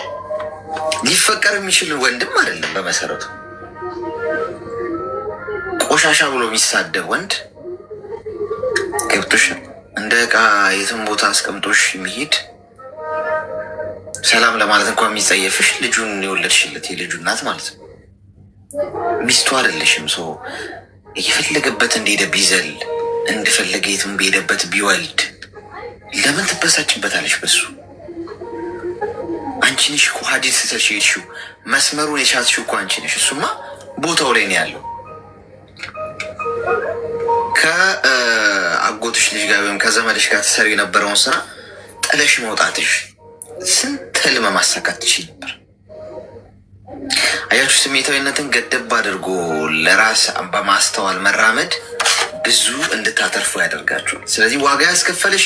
ሊፈቀር የሚችል ወንድም አይደለም በመሰረቱ። ቆሻሻ ብሎ የሚሳደብ ወንድ ገብቶሽ እንደ ዕቃ የትም ቦታ አስቀምጦሽ የሚሄድ ሰላም ለማለት እንኳን የሚጸየፍሽ ልጁን የወለድሽለት የልጁ እናት ማለት ነው። ሚስቱ አይደለሽም። ሰው እየፈለገበት እንደሄደ ቢዘል እንደፈለገ የትም በሄደበት ቢወልድ ለምን ትበሳጭበታለሽ? በሱ አንቺ ነሽ እኮ ሀዲስ ስትልሽው መስመሩን የሻትሽው እኮ አንቺ ነሽ። እሱማ ቦታው ላይ ነው ያለው። ከአጎትሽ ልጅ ጋር ወይም ከዘመድሽ ጋር ትሰሪ የነበረውን ስራ ጥለሽ መውጣትሽ ስንት ህልም ማሳካት ትችል ነበር። አያችሁ፣ ስሜታዊነትን ገደብ አድርጎ ለራስ በማስተዋል መራመድ ብዙ እንድታተርፉ ያደርጋችኋል። ስለዚህ ዋጋ ያስከፈልሽ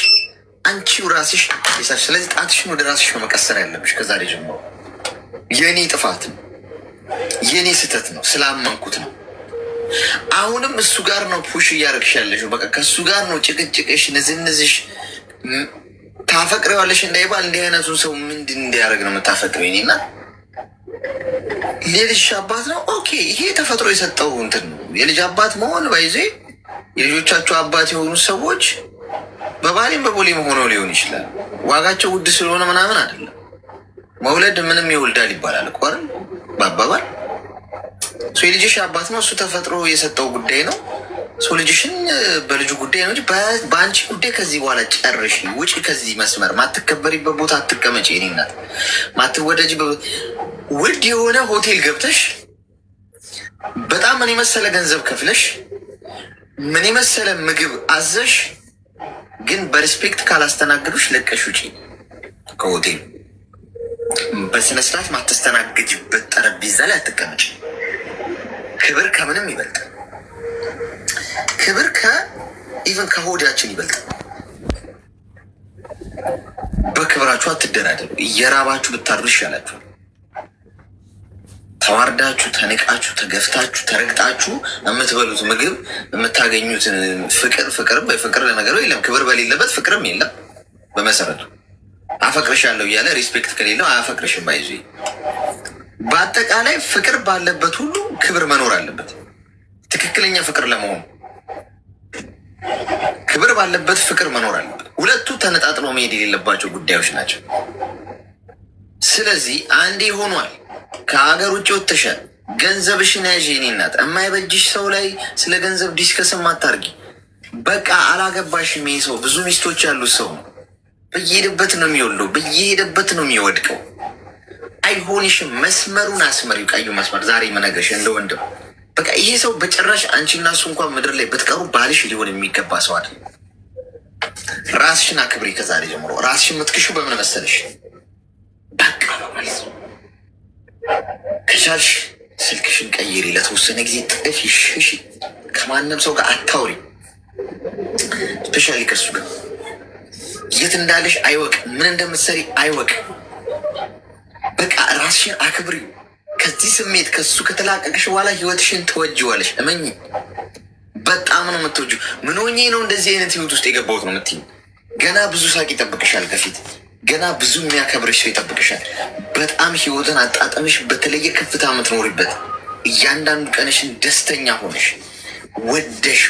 አንቺው ራስሽ ይሳሽ። ስለዚህ ጣትሽን ወደ ራስሽ ነው መቀሰር ያለብሽ። ከዛሬ ጀምሮ የእኔ ጥፋት ነው፣ የእኔ ስህተት ነው፣ ስላመንኩት ነው። አሁንም እሱ ጋር ነው ፑሽ እያደረግሽ ያለሽው። በቃ ከእሱ ጋር ነው ጭቅጭቅሽ፣ ንዝንዝሽ። ታፈቅሪዋለሽ እንዳይባል እንዲህ አይነቱን ሰው ምንድን እንዲያደርግ ነው የምታፈቅሪው? እኔና የልጅሽ አባት ነው። ኦኬ፣ ይሄ ተፈጥሮ የሰጠው እንትን ነው። የልጅ አባት መሆን ባይዜ የልጆቻቸው አባት የሆኑ ሰዎች በባሌም በቦሌም ሆነው ሊሆን ይችላል። ዋጋቸው ውድ ስለሆነ ምናምን አይደለም። መውለድ ምንም ይወልዳል ይባላል እኮ አይደል? በአባባል የልጅሽ አባት ነው። እሱ ተፈጥሮ የሰጠው ጉዳይ ነው። ልጅሽን በልጁ ጉዳይ ነው እንጂ በአንቺ ጉዳይ ከዚህ በኋላ ጨርሽ፣ ውጪ ከዚህ መስመር። ማትከበሪበት ቦታ አትቀመጭ። የኔ እናት ማትወደጅ ውድ የሆነ ሆቴል ገብተሽ በጣም ምን የመሰለ ገንዘብ ከፍለሽ ምን የመሰለ ምግብ አዘሽ፣ ግን በሪስፔክት ካላስተናገዱሽ ለቀሽ ውጪ ከሆቴል። በስነስርዓት ማተስተናገጅበት ጠረጴዛ ላይ አትቀመጭ። ክብር ከምንም ይበልጣል። ክብር ኢቨን ከሆዳችን ይበልጣል። በክብራችሁ አትደራደሩ። እየራባችሁ ብታድሩ ይሻላችኋል። ተዋርዳችሁ፣ ተንቃችሁ፣ ተገፍታችሁ፣ ተረግጣችሁ የምትበሉት ምግብ የምታገኙት ፍቅር በፍቅር ለነገሩ የለም። ክብር በሌለበት ፍቅርም የለም። በመሰረቱ አፈቅርሻለሁ እያለ ሪስፔክት ከሌለው አያፈቅርሽም። ባይዙ በአጠቃላይ ፍቅር ባለበት ሁሉ ክብር መኖር አለበት። ትክክለኛ ፍቅር ለመሆኑ ክብር ባለበት ፍቅር መኖር አለበት። ሁለቱ ተነጣጥሎ መሄድ የሌለባቸው ጉዳዮች ናቸው። ስለዚህ አንዴ ሆኗል። ከሀገር ውጭ ወጥተሻል። ገንዘብሽን ያዥ። የኔ እናት የማይበጅሽ ሰው ላይ ስለ ገንዘብ ዲስከስም አታርጊ። በቃ አላገባሽም። ይሄ ሰው ብዙ ሚስቶች ያሉት ሰው ነው። በየሄደበት ነው የሚወልደው፣ በየሄደበት ነው የሚወድቀው። አይሆንሽም። መስመሩን አስመሪው፣ ቀዩ መስመር። ዛሬ መነገርሽ እንደ ወንድም በቃ ይሄ ሰው በጭራሽ አንቺ እና እሱ እንኳን ምድር ላይ ብትቀሩ ባልሽ ሊሆን የሚገባ ሰው አይደል። ራስሽን አክብሪ። ከዛሬ ጀምሮ ራስሽን የምትክሹ በምን መሰለሽ? በቃ በማለት ከቻልሽ ስልክሽን ቀይሪ፣ ለተወሰነ ጊዜ ጥፊ፣ ሽሽ። ከማንም ሰው ጋር አታውሪ። ስፔሻሊ ከሱ ጋር የት እንዳለሽ አይወቅ፣ ምን እንደምትሰሪ አይወቅ። በቃ ራስሽን አክብሪ። ከዚህ ስሜት ከሱ ከተላቀቅሽ በኋላ ህይወትሽን ትወጂዋለሽ። እመኝ፣ በጣም ነው የምትወጂው። ምን ሆኜ ነው እንደዚህ አይነት ህይወት ውስጥ የገባሁት ነው የምትይኝ። ገና ብዙ ሳቅ ይጠብቅሻል ከፊት። ገና ብዙ የሚያከብርሽ ሰው ይጠብቅሻል። በጣም ህይወትን አጣጠምሽ በተለየ ከፍታ የምትኖሪበት እያንዳንዱ ቀንሽን ደስተኛ ሆነሽ ወደሽ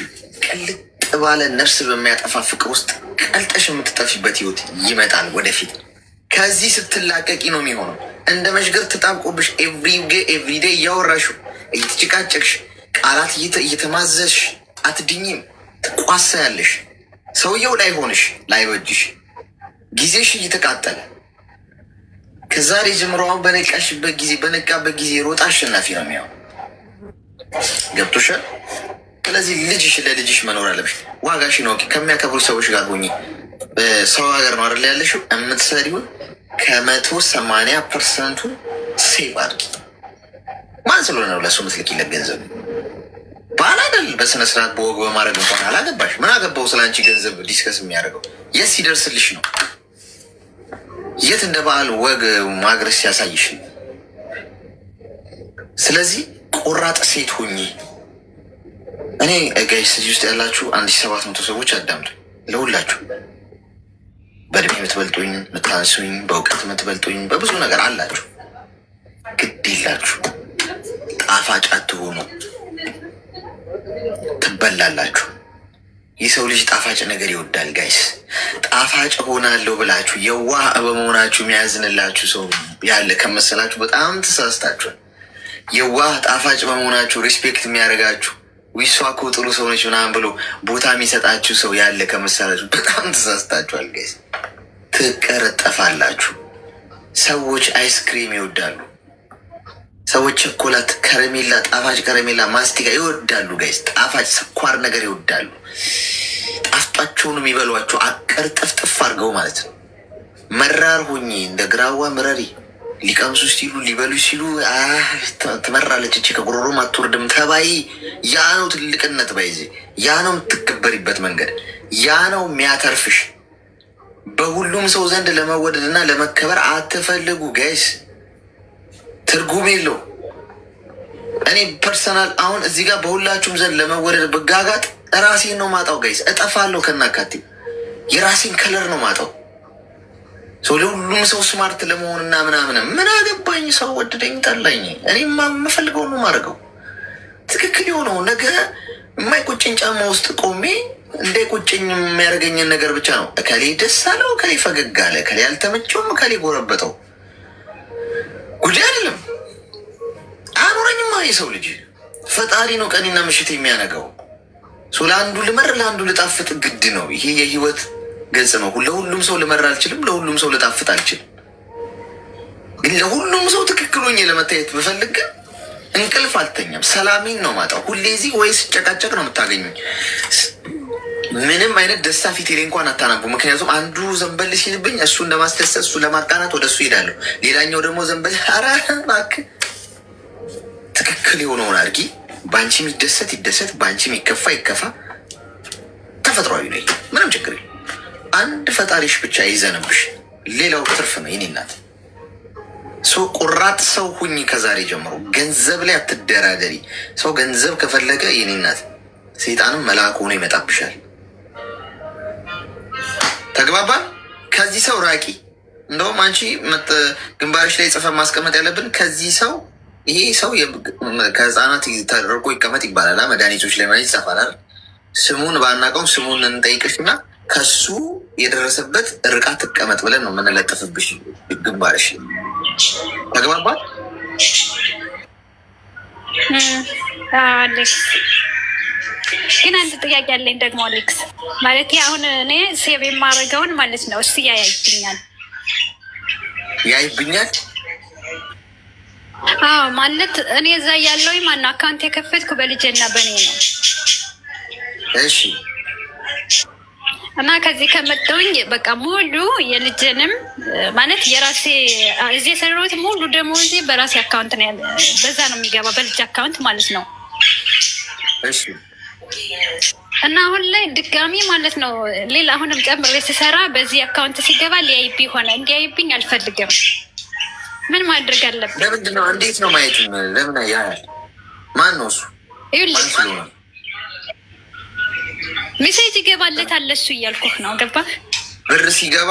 ቅልጥ ባለ ነፍስ በሚያጠፋ ፍቅር ውስጥ ቀልጠሽ የምትጠፊበት ህይወት ይመጣል ወደፊት። ከዚህ ስትላቀቂ ነው የሚሆነው። እንደ መሽገር ትጣብቆብሽ ኤቭሪዴ እያወራሹ እየተጨቃጨቅሽ ቃላት እየተማዘሽ አትድኝም። ትቋሳ ያለሽ ሰውየው ላይ ሆንሽ ላይበጅሽ ጊዜሽ እየተቃጠለ ከዛሬ ጀምሮ አሁን በነቃሽበት ጊዜ በነቃበት ጊዜ ሮጣ አሸናፊ ነው የሚሆን። ገብቶሻል? ስለዚህ ልጅሽ ለልጅሽ መኖር አለብሽ። ዋጋሽን ወቂ። ከሚያከብሩ ሰዎች ጋር ሆኚ። ሰው ሀገር ነው አይደል ያለሽው? የምትሰሪውን 180% ሴቭ አድርጊ። ማን ስለሆነ ነው ለሱ ምትልኪለት ገንዘብ? ባል አይደል? በስነስርዓት በወግ በማድረግ እንኳን አላገባሽ። ምን አገባው ስለ አንቺ ገንዘብ ዲስከስ የሚያደርገው? የት ሲደርስልሽ ነው? የት እንደ በዓል ወግ ማግረስ ሲያሳይሽ። ስለዚህ ቆራጥ ሴት ሁኚ። እኔ ጋይስ እዚህ ውስጥ ያላችሁ 1700 ሰዎች አዳምጡ። ለሁላችሁ በእድሜ የምትበልጡኝ፣ የምታንሱኝ፣ በእውቀት የምትበልጡኝ በብዙ ነገር አላችሁ። ግድ የላችሁ። ጣፋጭ አትሆኑ፣ ትበላላችሁ። የሰው ልጅ ጣፋጭ ነገር ይወዳል ጋይስ። ጣፋጭ ሆናለሁ ብላችሁ የዋህ በመሆናችሁ የሚያዝንላችሁ ሰው ያለ ከመሰላችሁ በጣም ተሳስታችኋል። የዋህ ጣፋጭ በመሆናችሁ ሪስፔክት የሚያደርጋችሁ ዊሷ እኮ ጥሩ ሰው ነች ምናምን ብሎ ቦታ የሚሰጣችሁ ሰው ያለ ከመሰላችሁ በጣም ተሳስታችኋል ጋይስ። ትቀረጠፋላችሁ። ሰዎች አይስክሪም ይወዳሉ። ሰዎች ቸኮላት፣ ከረሜላ፣ ጣፋጭ ከረሜላ፣ ማስቲካ ይወዳሉ ጋይስ። ጣፋጭ ስኳር ነገር ይወዳሉ። ጣፍጧቸውን የሚበሏቸው አቀር ጥፍጥፍ አድርገው ማለት ነው። መራር ሆኜ እንደ ግራዋ ምረሪ ሊቀምሱ ሲሉ ሊበሉ ሲሉ ትመራለች። እቺ ከጉሮሮም አትወርድም ተባይ። ያ ነው ትልቅነት ባይዜ። ያ ነው የምትከበሪበት መንገድ። ያ ነው የሚያተርፍሽ። በሁሉም ሰው ዘንድ ለመወደድ እና ለመከበር አትፈልጉ ጋይስ። ትርጉም የለው። እኔ ፐርሰናል አሁን እዚህ ጋር በሁላችሁም ዘንድ ለመወደድ በጋጋጥ ራሴን ነው ማጣው ጋይስ። እጠፋለሁ ከናካቴ። የራሴን ከለር ነው ማጣው። ለሁሉም ሰው ስማርት ለመሆንና ምናምን ምን አገባኝ? ሰው ወደደኝ ጠላኝ፣ እኔ የምፈልገው ነው ማድረገው። ትክክል የሆነው ነገ የማይቆጭኝ ጫማ ውስጥ ቆሜ እንዳይቆጭኝ የሚያደርገኝን ነገር ብቻ ነው። እከሌ ደስ አለው፣ እከሌ ፈገግ አለ፣ እከሌ አልተመቸውም፣ እከሌ ጎረበጠው ጉዳይ አይደለም። አኖረኝማ የሰው ልጅ ፈጣሪ ነው ቀንና ምሽት የሚያነገው። ለአንዱ ልመር ለአንዱ ልጣፍጥ ግድ ነው። ይሄ የህይወት ገጽ ነው። ለሁሉም ሰው ልመራ አልችልም፣ ለሁሉም ሰው ልጣፍጥ አልችልም። ግን ለሁሉም ሰው ትክክል ሆኜ ለመታየት ብፈልግ ግን እንቅልፍ አልተኛም፣ ሰላሜን ነው ማጣው። ሁሌ እዚህ ወይ ስጨቃጨቅ ነው የምታገኙኝ። ምንም አይነት ደስታ ፊቴ ላይ እንኳን አታናቡ። ምክንያቱም አንዱ ዘንበል ሲልብኝ እሱን ለማስደሰት እሱ ለማቃናት ወደ እሱ ሄዳለሁ። ሌላኛው ደግሞ ዘንበል ኧረ እባክህ ትክክል የሆነውን አድርጊ። በአንቺ የሚደሰት ይደሰት፣ በአንቺ የሚከፋ ይከፋ። ተፈጥሯዊ ነው፣ ምንም ችግር የለም። አንድ ፈጣሪሽ ብቻ ይዘንብሽ፣ ሌላው ትርፍ ነው። የኔ እናት ቁራጥ ሰው ሁኝ። ከዛሬ ጀምሮ ገንዘብ ላይ አትደራደሪ። ሰው ገንዘብ ከፈለገ የኔ እናት ሰይጣንም መልአክ ሆኖ ይመጣብሻል። ተግባባን? ከዚህ ሰው ራቂ። እንደውም አንቺ ግንባርሽ ላይ ጽፈን ማስቀመጥ ያለብን ከዚህ ሰው ይሄ ሰው ከህፃናት ተደርጎ ይቀመጥ ይባላል። መድኃኒቶች ላይ ማለት ይጻፋል። ስሙን ባናውቀውም ስሙን እንጠይቅሽ እና ከሱ የደረሰበት ርቃ ትቀመጥ ብለን ነው የምንለጥፍብሽ ግንባርሽ። ተግባባል? አሌክስ ግን አንድ ጥያቄ አለኝ ደግሞ አሌክስ። ማለት አሁን እኔ ሴቭ የማደርገውን ማለት ነው እሱ ያይብኛል ማለት እኔ እዛ ያለው ማን አካውንት የከፈትኩ በልጄና በእኔ ነው። እሺ እና ከዚህ ከመጣሁኝ በቃ ሙሉ የልጅንም ማለት የራሴ እዚህ የሰራሁት ሙሉ ደሞዜ በራሴ አካውንት ነው ያለ። በዛ ነው የሚገባ በልጅ አካውንት ማለት ነው። እሺ እና አሁን ላይ ድጋሚ ማለት ነው ሌላ አሁንም ጨምሬ ስሰራ በዚህ አካውንት ሲገባ ሊያይብኝ ሆነ። እንዲያይብኝ አልፈልግም። ምን ማድረግ አለብኝ? ለምንድን ነው? እንዴት ነው ማየት? ለምን ያያል? ማን ነው እሱ? ሜሴጅ ይገባለታል እሱ እያልኩህ ነው። ገባህ? ብር ሲገባ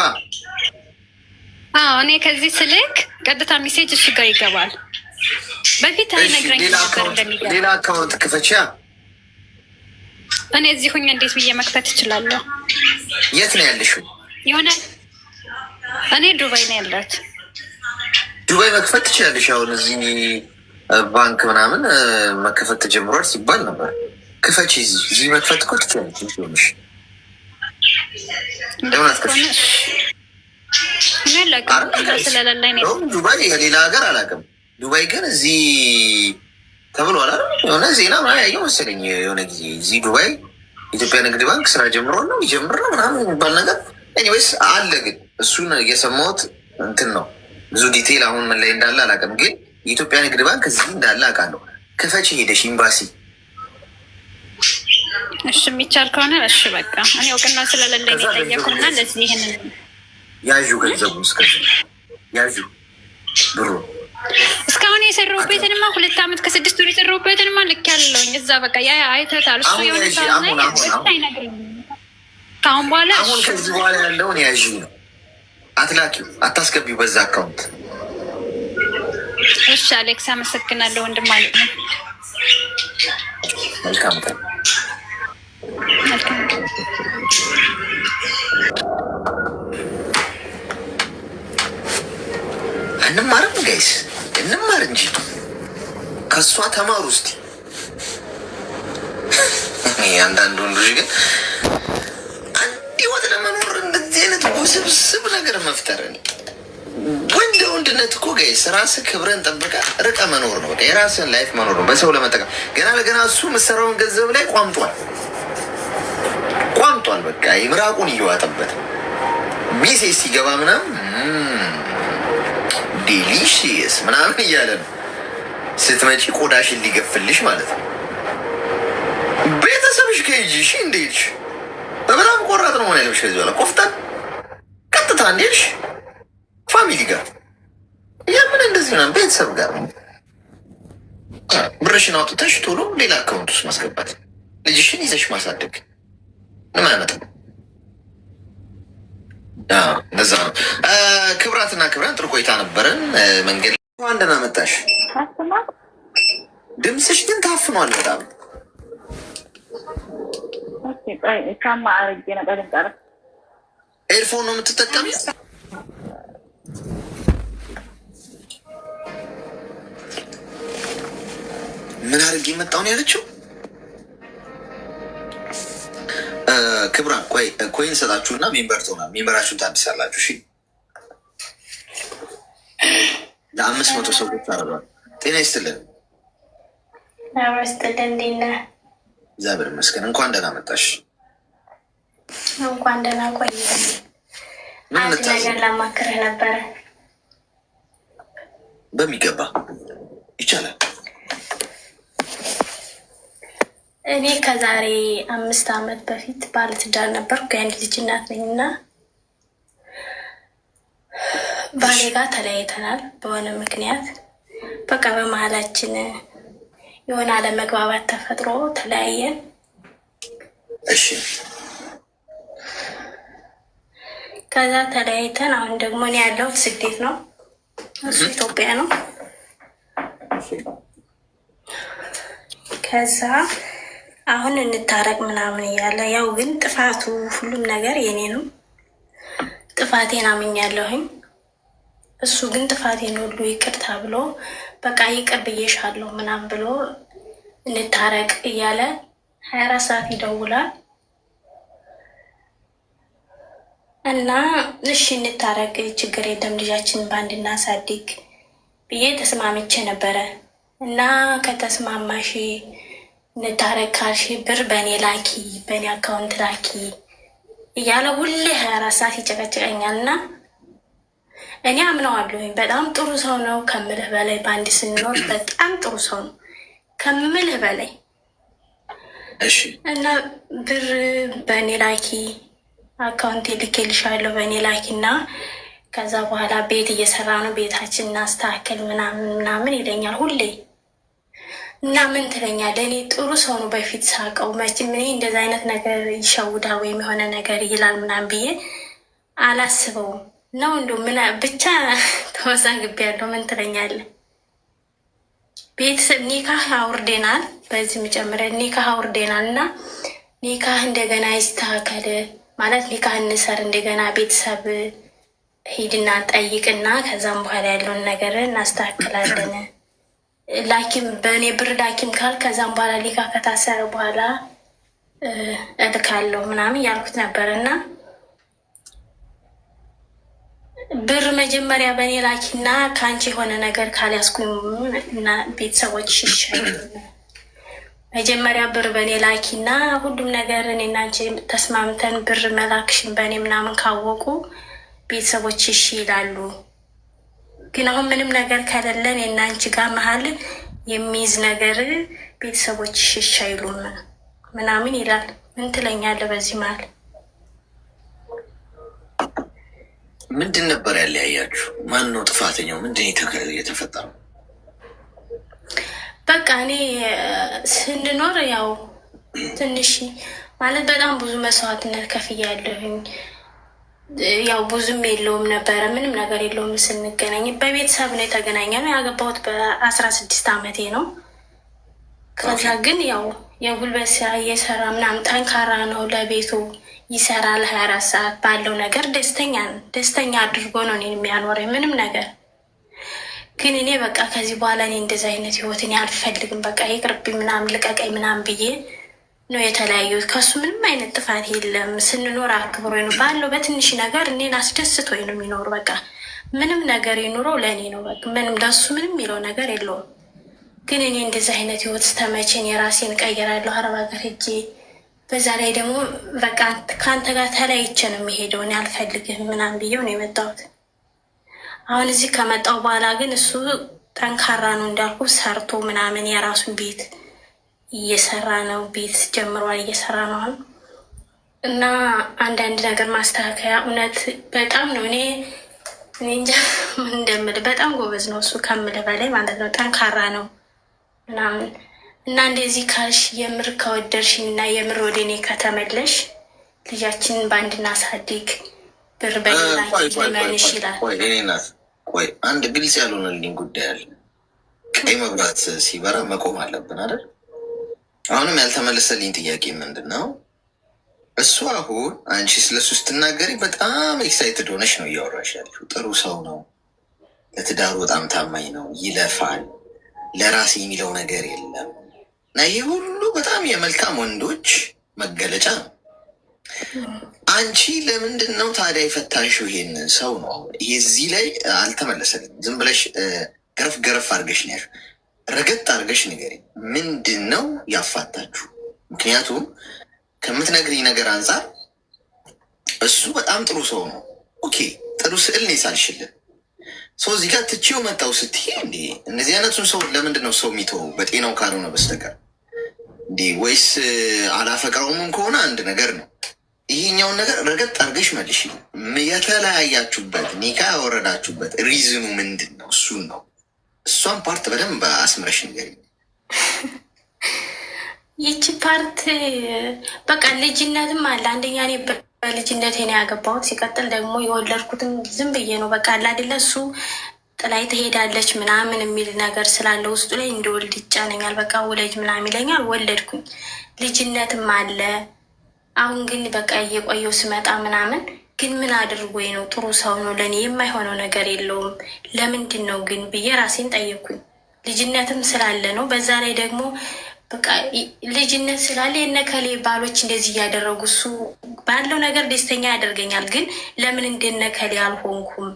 እኔ ከዚህ ስልክ ቀጥታ ሜሴጅ እሱ ጋር ይገባል። በፊት አይነግረኝ ነበር እንደሚገባ። ሌላ አካውንት ክፈቻ። እኔ እዚህ ሁኝ እንዴት ብዬ መክፈት እችላለሁ? የት ነው ያለሽው? የሆነ እኔ ዱባይ ነው ያለሁት። ዱባይ መክፈት ትችላለሽ። አሁን እዚህ ባንክ ምናምን መከፈት ተጀምሯል ሲባል ነበር። ክፈች። እዚህ መክፈት እኮ ትችላለሽ። ዱባይ የሌላ ሀገር አላውቅም። ዱባይ ግን እዚህ ተብሏል። የሆነ ዜና ያየው መሰለኝ የሆነ ጊዜ እዚህ ዱባይ ኢትዮጵያ ንግድ ባንክ ስራ ጀምሮ ነው ይጀምር ነው ምናምን የሚባል ነገር ኤኒዌይስ አለ። ግን እሱን የሰማሁት እንትን ነው። ብዙ ዲቴይል አሁን ምን ላይ እንዳለ አላውቅም። ግን የኢትዮጵያ ንግድ ባንክ እዚህ እንዳለ አውቃለሁ። ክፈች ሄደሽ ኤምባሲ። እሺ የሚቻል ከሆነ እሺ በቃ እኔ እውቅና ስለሌለኝ የጠየኩና ለዚህ ይህንን ያዡ ገንዘቡ እስከዚህ ያዡ ብሩ እስካሁን የሰራሁበትንማ 2 ዓመት ከ6 ወር የሰራሁበትንማ ልክ ያለውኝ እዛ በቃ ያ አይተታል። እሱ የሆነ አይነግረኝም ከአሁን በኋላ። አሁን ከዚህ በኋላ ያለውን ያዥ ነው። አትላኪው፣ አታስገቢው በዛ አካውንት። እሺ አሌክስ አመሰግናለሁ ወንድም ማለት ነው። መልካም ቀን። እንማርም ጋይስ እንማር እንጂ ከእሷ ተማሩ እስቲ። አንዳንድ ወንዶች ግን አንድ ህይወት ለመኖር እንደዚህ አይነት ውስብስብ ነገር መፍጠር ወንድነት እኮ ጋይስ ራስህ ክብረን ጠብቀ ርቀ መኖር ነው። በቃ የራስህን ላይፍ መኖር ነው። በሰው ለመጠቀም ገና ለገና እሱ የምትሰራውን ገንዘብ ላይ ቋምጧል። በቃ ምራቁን እየዋጠበት ሚሴ ሲገባ ምናምን ዴሊሽየስ ምናምን እያለ ነው። ስትመጪ ቆዳሽን ሊገፍልሽ ማለት ነው። ቤተሰብሽ ከይጂሽ እንዴልሽ በጣም ቆራጥ ነው ሆነ ያለብሽ። ከዚህ በኋላ ቆፍጠን ቀጥታ እንዴልሽ ፋሚሊ ጋር የምን እንደዚህ ነው ቤተሰብ ጋር ብርሽን አውጥተሽ ቶሎ ሌላ አካውንት ውስጥ ማስገባት፣ ልጅሽን ይዘሽ ማሳደግ ምን ማለት ነው? እንደዛ ነው። ክብራትና ክብራን ጥሩ ቆይታ ነበረን። መንገድ እንኳን ደህና መጣሽ። ድምፅሽ ግን ታፍኗል በጣም። ኤርፎን ነው የምትጠቀሚ? ምን አድርጌ የመጣው ነው ያለችው? ክብራን ቆይ ኮይን ሰጣችሁና ሜምበር ትሆናል። ሜምበራችሁን ታድሳላችሁ። እሺ ለ500 ሰዎች አረባል። ጤና ይስጥልን። ስትልን እንዴት ነህ? እግዚአብሔር ይመስገን። እንኳን ደህና መጣሽ። እንኳን ደህና ቆይ። አንድ ነገር ላማክርህ ነበረ። በሚገባ ይቻላል። እኔ ከዛሬ 5 ዓመት በፊት ባለትዳር ነበርኩ። የአንድ ልጅ እናት ነኝ እና ባሌ ጋር ተለያይተናል በሆነ ምክንያት። በቃ በመሀላችን የሆነ አለመግባባት ተፈጥሮ ተለያየን። እሺ ከዛ ተለያይተን አሁን ደግሞ እኔ ያለሁት ስደት ነው፣ እሱ ኢትዮጵያ ነው። ከዛ አሁን እንታረቅ ምናምን እያለ ያው ግን ጥፋቱ ሁሉም ነገር የኔ ነው። ጥፋቴን አምኛለሁኝ። እሱ ግን ጥፋቴን ሁሉ ይቅርታ ብሎ በቃ ይቅር ብዬሻለሁ ምናምን ብሎ እንታረቅ እያለ 24 ሰዓት ይደውላል እና እሺ እንታረቅ፣ ችግር የለም ልጃችንን በአንድ እናሳድግ ብዬ ተስማምቼ ነበረ እና ከተስማማሽ እንታረቅ ካልሽ ብር በእኔ ላኪ፣ በእኔ አካውንት ላኪ እያለ ሁሌ 24 ሰዓት ይጨቀጭቀኛል። እና እኔ አምነዋለሁኝ። በጣም ጥሩ ሰው ነው ከምልህ በላይ። በአንድ ስንኖር በጣም ጥሩ ሰው ነው ከምልህ በላይ። እና ብር በእኔ ላኪ፣ አካውንት ልኬልሻለሁ በእኔ ላኪ እና ከዛ በኋላ ቤት እየሰራ ነው ቤታችን እናስተካከል ምናምን ይለኛል ሁሌ። እና ምን ትለኛለህ? እኔ ጥሩ ሰው ነው በፊት ሳቀው፣ መቼም እኔ እንደዚ አይነት ነገር ይሸውዳል ወይም የሆነ ነገር ይላል ምናምን ብዬ አላስበውም ነው እንደው ምን ብቻ ተወዛግቤያለሁ። ምን ትለኛለህ? ቤተሰብ ኒካህ አውርዴናል፣ በዚህ ምጨምረ ኒካህ አውርዴናል እና ኒካህ እንደገና ይስተካከል ማለት ኒካህ እንሰር እንደገና ቤተሰብ ሂድና ጠይቅና ከዛም በኋላ ያለውን ነገር እናስተካክላለን። ላኪም በእኔ ብር ላኪም ካል ከዛም በኋላ ሊካ ከታሰረ በኋላ እልካለሁ ምናምን ያልኩት ነበር። እና ብር መጀመሪያ በእኔ ላኪና ከአንቺ የሆነ ነገር ካልያዝኩኝ እና ቤተሰቦች ይሻል መጀመሪያ ብር በእኔ ላኪና ሁሉም ነገር እኔና አንቺ ተስማምተን ብር መላክሽን በእኔ ምናምን ካወቁ ቤተሰቦች እሺ ይላሉ። ግን አሁን ምንም ነገር ከሌለን እኔና አንቺ ጋር መሀል የሚይዝ ነገር ቤተሰቦች እሺ አይሉም ምናምን ይላል። ምን ትለኛለህ በዚህ መሀል? ምንድን ነበር ያለያያችሁ? ማን ነው ጥፋተኛው? ምንድን የተፈጠረው? በቃ እኔ ስንኖር ያው ትንሽ ማለት በጣም ብዙ መስዋዕትነት ከፍያለሁኝ። ያው ብዙም የለውም ነበረ፣ ምንም ነገር የለውም። ስንገናኝ በቤተሰብ ነው የተገናኘነው። ያገባሁት በ16 ዓመቴ ነው። ከዛ ግን ያው የጉልበት ስራ እየሰራ ምናምን ጠንካራ ነው፣ ለቤቱ ይሰራል 24 ሰዓት ባለው ነገር ደስተኛ አድርጎ ነው እኔን የሚያኖረኝ ምንም ነገር። ግን እኔ በቃ ከዚህ በኋላ እኔ እንደዚህ አይነት ህይወት እኔ አልፈልግም፣ በቃ ይቅርብኝ ምናምን ልቀቀኝ ምናምን ብዬ ነው የተለያዩት። ከሱ ምንም አይነት ጥፋት የለም። ስንኖር አክብሮኝ ነው ባለው በትንሽ ነገር እኔን አስደስቶኝ ነው የሚኖሩ። በቃ ምንም ነገር ይኑረው ለእኔ ነው በቃ። ምንም ለሱ ምንም የሚለው ነገር የለውም። ግን እኔ እንደዚህ አይነት ህይወት ስተመቼን የራሴን ቀይራለሁ አረብ ሀገር ሄጄ፣ በዛ ላይ ደግሞ በቃ ከአንተ ጋር ተለያይቼ ነው የሚሄደው እኔ አልፈልግህም ምናምን ብዬው ነው የመጣሁት። አሁን እዚህ ከመጣሁ በኋላ ግን እሱ ጠንካራ ነው እንዳልኩ ሰርቶ ምናምን የራሱን ቤት እየሰራ ነው። ቤት ጀምሯል፣ እየሰራ ነው አሁን እና አንዳንድ ነገር ማስተካከያ እውነት በጣም ነው እኔ እንጃ ምን እንደምል። በጣም ጎበዝ ነው እሱ ከምልህ በላይ ማለት ነው። ጠንካራ ነው ምናምን እና እንደዚህ ካልሽ የምር ከወደድሽኝ እና የምር ወደ እኔ ከተመለሽ ልጃችንን በአንድ እናሳድግ፣ ብር በሌላመንሽ ይላል። ቆይ አንድ ግልጽ ያልሆነልኝ ጉዳይ አለ። ቀይ መብራት ሲበራ መቆም አለብን አይደል? አሁንም ያልተመለሰልኝ ጥያቄ ምንድን ነው? እሱ አሁን አንቺ ስለሱ ስትናገሪ በጣም ኤክሳይትድ ሆነሽ ነው እያወራሽ ያለሽው። ጥሩ ሰው ነው፣ ለትዳሩ በጣም ታማኝ ነው፣ ይለፋል፣ ለራሴ የሚለው ነገር የለም እና ይህ ሁሉ በጣም የመልካም ወንዶች መገለጫ ነው። አንቺ ለምንድን ነው ታዲያ የፈታሽው ይሄንን ሰው ነው? እዚህ ላይ አልተመለሰልኝም። ዝም ብለሽ ገረፍ ገረፍ አድርገሽ ነው ያልሽው። ረገጥ አድርገሽ ንገሪኝ፣ ምንድን ነው ያፋታችሁ? ምክንያቱም ከምትነግሪኝ ነገር አንጻር እሱ በጣም ጥሩ ሰው ነው። ኦኬ፣ ጥሩ ስዕል ነው የሳልሽልን ሰው እዚህ ጋር ትቼው መጣው ስትይ እንዴ፣ እነዚህ አይነቱን ሰው ለምንድን ነው ሰው የሚተወው? በጤናው ካልሆነ በስተቀር እንዴ? ወይስ አላፈቅረውም ከሆነ አንድ ነገር ነው። ይሄኛውን ነገር ረገጥ አድርገሽ መልሽ። የተለያያችሁበት ኒካ ያወረዳችሁበት ሪዝኑ ምንድን ነው? እሱን ነው እሷን ፓርት በደንብ አስምረሽ ንገሪኝ። ይቺ ፓርት በቃ ልጅነትም አለ። አንደኛ እኔ በልጅነቴ ነው ያገባሁት። ሲቀጥል ደግሞ የወለድኩትም ዝም ብዬ ነው። በቃ አለ አይደለ እሱ ጥላይ ትሄዳለች ምናምን የሚል ነገር ስላለ ውስጡ ላይ እንደወልድ ይጫነኛል። በቃ ወለጅ ምናምን ይለኛል። ወለድኩኝ። ልጅነትም አለ። አሁን ግን በቃ እየቆየው ስመጣ ምናምን ግን ምን አድርጎኝ ነው? ጥሩ ሰው ነው፣ ለእኔ የማይሆነው ነገር የለውም። ለምንድን ነው ግን ብዬ ራሴን ጠየኩኝ። ልጅነትም ስላለ ነው። በዛ ላይ ደግሞ በቃ ልጅነት ስላለ የነከሌ ባሎች እንደዚህ እያደረጉ እሱ ባለው ነገር ደስተኛ ያደርገኛል። ግን ለምን እንደነከሌ አልሆንኩም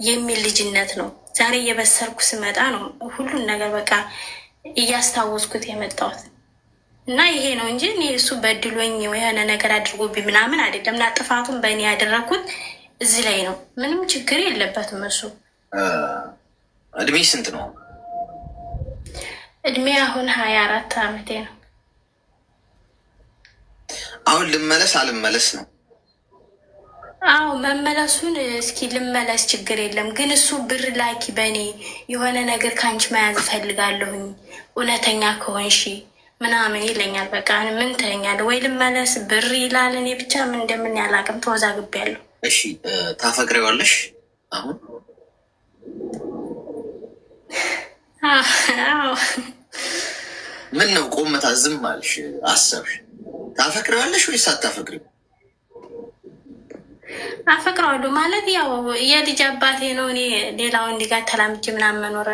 የሚል ልጅነት ነው። ዛሬ እየበሰርኩ ስመጣ ነው ሁሉን ነገር በቃ እያስታወስኩት የመጣሁት እና ይሄ ነው እንጂ እኔ እሱ በድሎኝ የሆነ ነገር አድርጎብኝ ምናምን አይደለም። እና ጥፋቱን በእኔ ያደረግኩት እዚህ ላይ ነው። ምንም ችግር የለበትም እሱ። እድሜ ስንት ነው? እድሜ አሁን 24 ዓመቴ ነው። አሁን ልመለስ አልመለስ ነው? አዎ መመለሱን እስኪ ልመለስ፣ ችግር የለም። ግን እሱ ብር ላኪ በእኔ የሆነ ነገር ከአንቺ መያዝ እፈልጋለሁኝ እውነተኛ ከሆንሺ ምናምን ይለኛል። በቃ ምን ትለኛለህ? ወይ ልመለስ ብር ይላል። እኔ ብቻ ምን እንደምን ያላቅም ተወዛግቤያለሁ። እሺ ታፈቅሪዋለሽ አሁን? አዎ። ምን ነው ቆመታ ዝም አልሽ? አሰብሽ? ታፈቅሪዋለሽ ወይስ አታፈቅሪው? አፈቅረዋለሁ ማለት ያው የልጅ አባቴ ነው። እኔ ሌላ ወንድ ጋር ተላምጄ ምናምን መኖር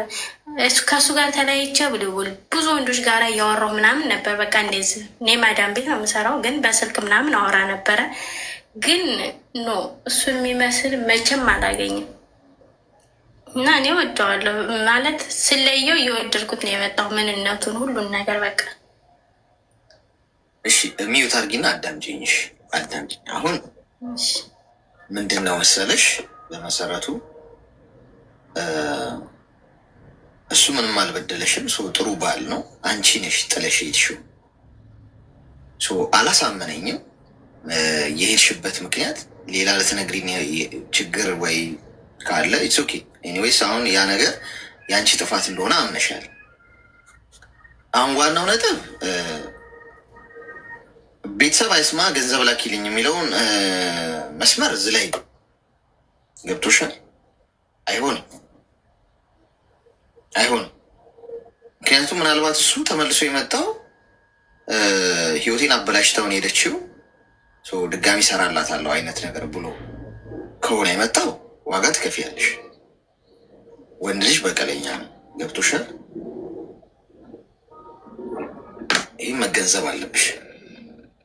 ከእሱ ጋር ተለያይቼ ብልውል ብዙ ወንዶች ጋር እያወራሁ ምናምን ነበር። በቃ እንደዚህ እኔ ማዳም ቤት ነው የምሰራው፣ ግን በስልክ ምናምን አወራ ነበረ። ግን ኖ እሱን የሚመስል መቼም አላገኝም እና እኔ ወደዋለሁ ማለት ስለየው እየወደድኩት ነው የመጣው ምንነቱን፣ ሁሉን ነገር በቃ። እሺ ሚዩት አድርጊና አዳምጪኝ። እሺ አዳምጪኝ። አሁን ምንድን ነው መሰለሽ፣ በመሰረቱ እሱ ምንም አልበደለሽም። ጥሩ ባል ነው። አንቺ ነሽ ጥለሽ ሄድሽው። አላሳመነኝም። የሄድሽበት ምክንያት ሌላ ልትነግሪኝ ችግር ወይ ካለ ኢትስ ኦኬ። ኤኒዌይስ አሁን ያ ነገር የአንቺ ጥፋት እንደሆነ አምነሻል። አሁን ዋናው ነጥብ ቤተሰብ አይስማ ገንዘብ ላኪልኝ የሚለውን መስመር እዚህ ላይ ገብቶሻል። አይሆንም፣ አይሆንም። ምክንያቱም ምናልባት እሱ ተመልሶ የመጣው ህይወቴን አበላሽታውን ሄደችው ድጋሚ ሰራላታለሁ አይነት ነገር ብሎ ከሆነ የመጣው ዋጋ ትከፍያለሽ። ወንድ ልጅ በቀለኛ ነው። ገብቶሻል። ይህም መገንዘብ አለብሽ።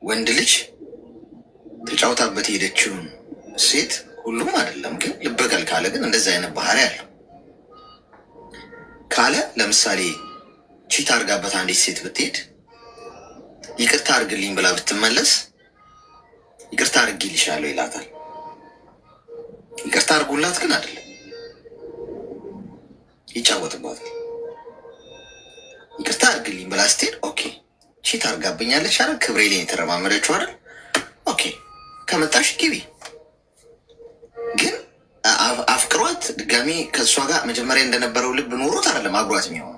ወንድ ልጅ ተጫውታበት የሄደችውን ሴት ሁሉም አይደለም ግን ልበቀል ካለ ግን እንደዚህ አይነት ባህሪ አለው ካለ ለምሳሌ ቺት አርጋበት አንዲት ሴት ብትሄድ ይቅርታ አርግልኝ ብላ ብትመለስ ይቅርታ አርግልሻለሁ ይላታል። ይቅርታ አርጉላት ግን አይደለም ይጫወትባታል። ይቅርታ አርግልኝ ብላ ስትሄድ ኦኬ ቺት አርጋብኛለች አይደል፣ ክብሬ ላይ የተረማመደችው አይደል፣ ኦኬ ከመጣሽ ግቢ። ግን አፍቅሯት ድጋሜ ከእሷ ጋር መጀመሪያ እንደነበረው ልብ ኖሮት አይደለም አብሯት የሚሆነው።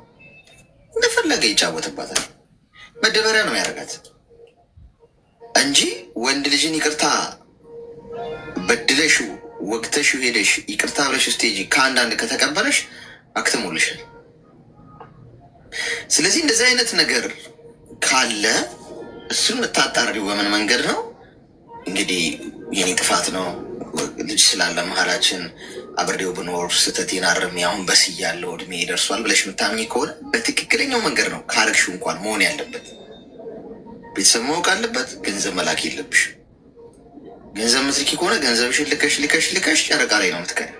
እንደፈለገ ይጫወትባታል። መደበሪያ ነው ያደርጋት እንጂ ወንድ ልጅን ይቅርታ በድለሽው ወቅተሽው ሄደሽ ይቅርታ ብለሽ ስቴጂ ከአንዳንድ ከተቀበለሽ አክትሞልሻል። ስለዚህ እንደዚህ አይነት ነገር ካለ እሱን የምታጣሪው በምን መንገድ ነው? እንግዲህ የኔ ጥፋት ነው ልጅ ስላለ መሀላችን አብሬው ብኖር ስህተቴን አርሜ አሁን በስያለሁ እድሜ ደርሷል ብለሽ የምታምኚ ከሆነ በትክክለኛው መንገድ ነው ካረግሽው እንኳን መሆን ያለበት። ቤተሰብ ማወቅ አለበት። ገንዘብ መላክ የለብሽ። ገንዘብ ምትልኪ ከሆነ ገንዘብሽን ልከሽ ጨረቃ ላይ ነው የምትቀር።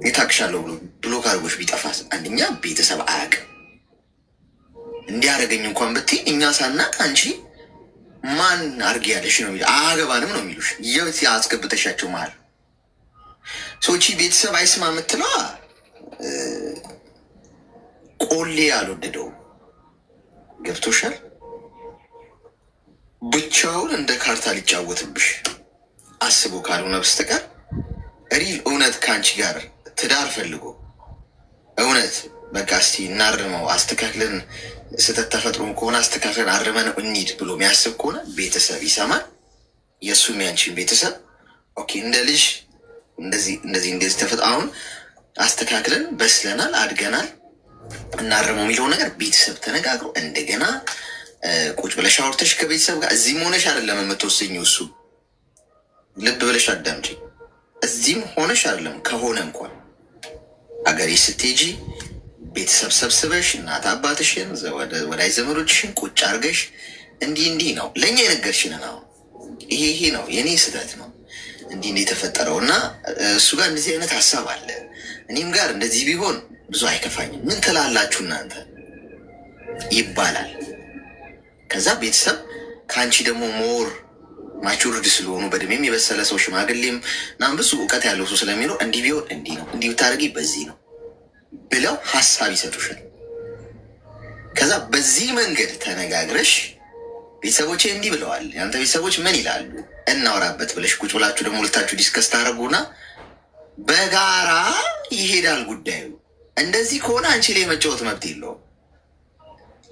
የታክሻለሁ ብሎ ካርጎች ቢጠፋስ አንደኛ ቤተሰብ አያውቅም። እንዲያደረገኝ እንኳን ብትይ እኛ ሳናቅ አንቺ ማን አርጌ ያለሽ ነው አገባንም ነው የሚሉሽ። የት አስገብተሻቸው መሀል ሰዎቺ ቤተሰብ አይስማ የምትለዋ ቆሌ አልወደደውም። ገብቶሻል? ብቻውን እንደ ካርታ ሊጫወትብሽ አስቦ ካልሆነ በስተቀር ሪል እውነት ከአንቺ ጋር ትዳር ፈልጎ እውነት በቃ እስቲ እናርመው አስተካክለን ስህተት ተፈጥሮን ከሆነ አስተካክለን አርመን እንሂድ ብሎ የሚያስብ ከሆነ ቤተሰብ ይሰማል። የእሱም ያንቺን ቤተሰብ ኦኬ እንደ ልጅ እንደዚህ ተፈጥ አሁን አስተካክለን በስለናል አድገናል እናርመው የሚለው ነገር ቤተሰብ ተነጋግሮ እንደገና ቁጭ ብለሽ አውርተሽ ከቤተሰብ ጋር እዚህም ሆነሽ አይደለም የምትወሰኝው። እሱ ልብ ብለሽ አዳምጪ። እዚህም ሆነሽ አይደለም ከሆነ እንኳን አገሬ ስትሄጂ ቤተሰብ ሰብስበሽ እናት አባትሽን ወዳጅ ዘመዶችሽን ቁጭ አርገሽ እንዲህ ነው ለእኛ የነገርሽን ነው ይሄ ነው የኔ ስህተት ነው እንዲህ የተፈጠረው እና እሱ ጋር እንደዚህ አይነት ሀሳብ አለ እኔም ጋር እንደዚህ ቢሆን ብዙ አይከፋኝም ምን ትላላችሁ እናንተ ይባላል። ከዛ ቤተሰብ ከአንቺ ደግሞ ሞር ማቹርድ ስለሆኑ በእድሜም የበሰለ ሰው ሽማግሌም ናም ብዙ እውቀት ያለው ሰው ስለሚኖር እንዲህ ቢሆን እንዲህ ነው እንዲህ ብታደርጊ በዚህ ነው ብለው ሀሳብ ይሰጡሻል። ከዛ በዚህ መንገድ ተነጋግረሽ ቤተሰቦቼ እንዲህ ብለዋል ያንተ ቤተሰቦች ምን ይላሉ እናወራበት ብለሽ ቁጭ ብላችሁ ደግሞ ሁለታችሁ ዲስከስ ታደርጉና በጋራ ይሄዳል ጉዳዩ። እንደዚህ ከሆነ አንቺ ላይ መጫወት መብት የለውም።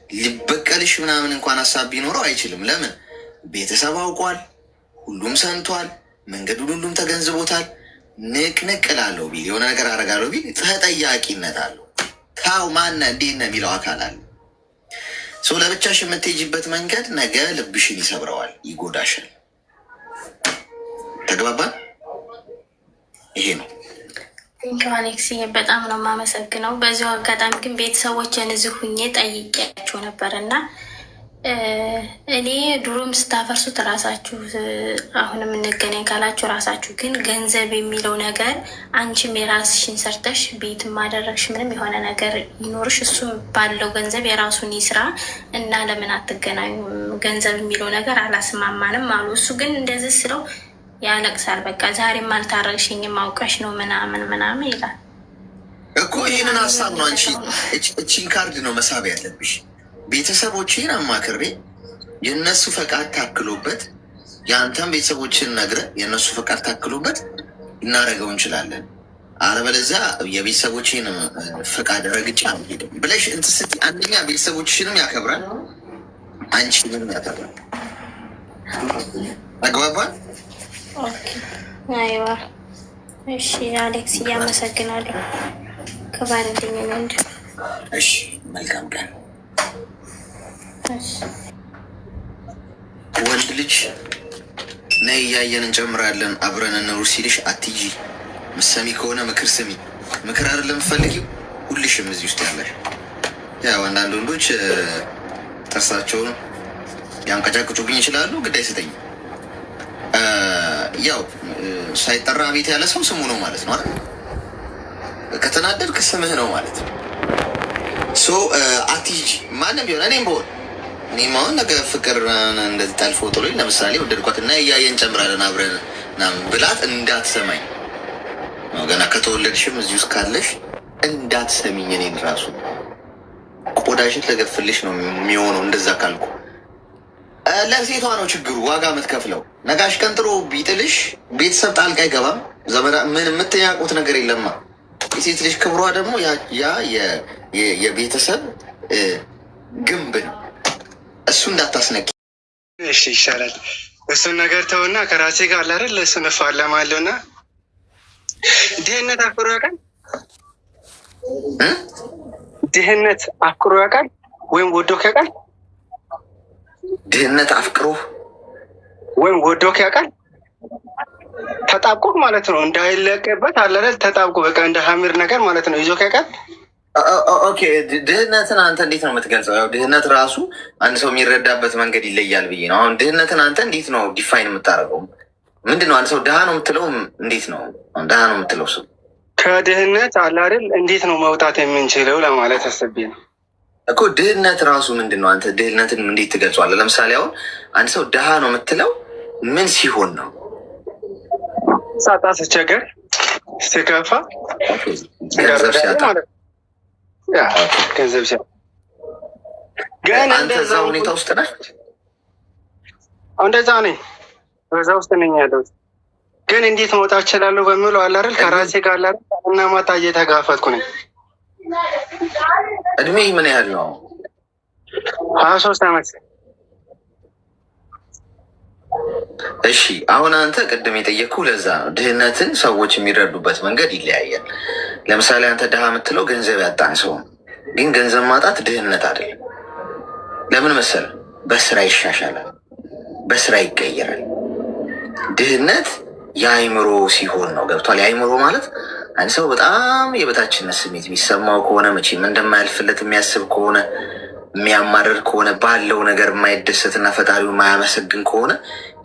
ሊበቀልሽ ምናምን እንኳን ሀሳብ ቢኖረው አይችልም። ለምን? ቤተሰብ አውቋል፣ ሁሉም ሰምቷል፣ መንገዱን ሁሉም ተገንዝቦታል። ንቅንቅ ላለው ቢል የሆነ ነገር አደርጋለሁ ቢል ተጠያቂነት አለው። ካው ማነ እንዴት ነው የሚለው አካል አለ። ሰው ለብቻሽ የምትሄጂበት መንገድ ነገ ልብሽን ይሰብረዋል፣ ይጎዳሻል። ተግባባን? ይሄ ነው። አሌክስ በጣም ነው የማመሰግነው። በዚሁ አጋጣሚ ግን ቤተሰቦችን እዚህ ሁኜ ጠይቄያቸው ነበር እና እኔ ድሮም ስታፈርሱት ራሳችሁ አሁንም እንገናኝ ካላችሁ ራሳችሁ፣ ግን ገንዘብ የሚለው ነገር አንቺም የራስሽን ሰርተሽ ቤት ማደረግሽ ምንም የሆነ ነገር ይኖርሽ እሱም ባለው ገንዘብ የራሱን ይስራ እና ለምን አትገናኙም? ገንዘብ የሚለው ነገር አላስማማንም አሉ። እሱ ግን እንደዚህ ስለው ያለቅሳል። በቃ ዛሬም አልታረግሽኝም አውቀሽ ነው ምናምን ይላል እኮ። ይህንን ሀሳብ ነው አንቺ እቺን ካርድ ነው መሳብ ያለብሽ። ቤተሰቦችን አማክሬ የእነሱ ፈቃድ ታክሎበት የአንተም ቤተሰቦችን ነግረ የእነሱ ፈቃድ ታክሎበት እናደርገው እንችላለን። አለበለዚያ የቤተሰቦችን ፈቃድ ረግጫ ብለሽ እንትን ስትይ አንደኛ ቤተሰቦችሽንም ያከብራል፣ አንቺንም ያከብራል። አግባባል? አይዋ እሺ አሌክስ እያመሰግናለሁ። ከባልልኝ ወንድ እሺ መልካም ቀን። ወንድ ልጅ ነይ እያየን እንጨምራለን አብረን እንሩር ሲልሽ አትጂ። ምሰሚ ከሆነ ምክር ስሚ። ምክር አይደለም ፈልጊው ሁልሽም እዚህ ውስጥ ያለሽ። ያው አንዳንድ ወንዶች ጥርሳቸውን ያንቀጫቅጩብኝ ይችላሉ፣ ግድ አይሰጠኝም። ያው ሳይጠራ ቤት ያለ ሰው ስሙ ነው ማለት ነው አይደል? ከተናደድክ ስምህ ነው ማለት ነው። አትሂጂ ማንም ቢሆን እኔም አሁን ነገ ፍቅር እንደዚህ ጠልፎ ጥሎኝ ለምሳሌ ወደድኳት እና እያየን ጨምራለን አብረን ምናምን ብላት እንዳትሰማኝ ገና ከተወለድሽም እዚህ ውስጥ ካለሽ እንዳትሰሚኝ እኔን ራሱ ቆዳሽን ለገፍልሽ ነው የሚሆነው። እንደዛ ካልኩ ለሴቷ ነው ችግሩ ዋጋ የምትከፍለው። ነጋሽ ቀንጥሮ ቢጥልሽ ቤተሰብ ጣልቃ አይገባም። ዘመዳ ምን የምትያውቁት ነገር የለማ። የሴት ልጅ ክብሯ ደግሞ ያ የቤተሰብ ግንብ ነው። እሱ እንዳታስነቂ እሺ። ይሻላል እሱን ነገር ተውና ከራሴ ጋር አላደል ለእሱ እፋለማለሁ እና ድህነት አፍቅሮ ያውቃል? ድህነት አፍቅሮ ያውቃል ወይም ወዶክ ያውቃል? ድህነት አፍቅሮ ወይም ወዶክ ያውቃል? ተጣብቆ ማለት ነው እንዳይለቅበት አላደል ተጣብቆ በቃ እንደ ሀሚር ነገር ማለት ነው ይዞክ ያውቃል? ኦኬ ድህነትን አንተ እንዴት ነው የምትገልጸው? ያው ድህነት ራሱ አንድ ሰው የሚረዳበት መንገድ ይለያል ብዬ ነው። አሁን ድህነትን አንተ እንዴት ነው ዲፋይን የምታደርገው? ምንድን ነው አንድ ሰው ድሃ ነው የምትለው? እንዴት ነው ድሃ ነው የምትለው? ሰው ከድህነት አለ አይደል እንዴት ነው መውጣት የምንችለው ለማለት አስቤ ነው እኮ። ድህነት ራሱ ምንድን ነው? አንተ ድህነትን እንዴት ትገልጸዋለህ? ለምሳሌ አሁን አንድ ሰው ድሃ ነው የምትለው ምን ሲሆን ነው? ሳጣ፣ ስቸገር፣ ስከፋ፣ ገንዘብ ሲያጣ ገንዘብ ሲያጣ። ግን አንተ እዛ ሁኔታ ውስጥ ነህ? እንደዛ ነኝ፣ በዛ ውስጥ ነኝ ያለሁት። ግን እንዴት መውጣት እችላለሁ በሚለው አለ አይደል ከራሴ ጋር አለ እና ማታ እየተጋፈጥኩ ነኝ። እድሜ ምን ያህል ነው? 23 ዓመት። እሺ አሁን አንተ ቅድም የጠየቅኩ ለዛ ነው። ድህነትን ሰዎች የሚረዱበት መንገድ ይለያያል። ለምሳሌ አንተ ድሃ የምትለው ገንዘብ ያጣን ሰው ነው። ግን ገንዘብ ማጣት ድህነት አይደለም። ለምን መሰለህ? በስራ ይሻሻላል፣ በስራ ይቀየራል። ድህነት የአይምሮ ሲሆን ነው። ገብቷል? የአይምሮ ማለት አንድ ሰው በጣም የበታችነት ስሜት የሚሰማው ከሆነ መቼም እንደማያልፍለት የሚያስብ ከሆነ የሚያማርር ከሆነ ባለው ነገር የማይደሰትና ፈጣሪው የማያመሰግን ከሆነ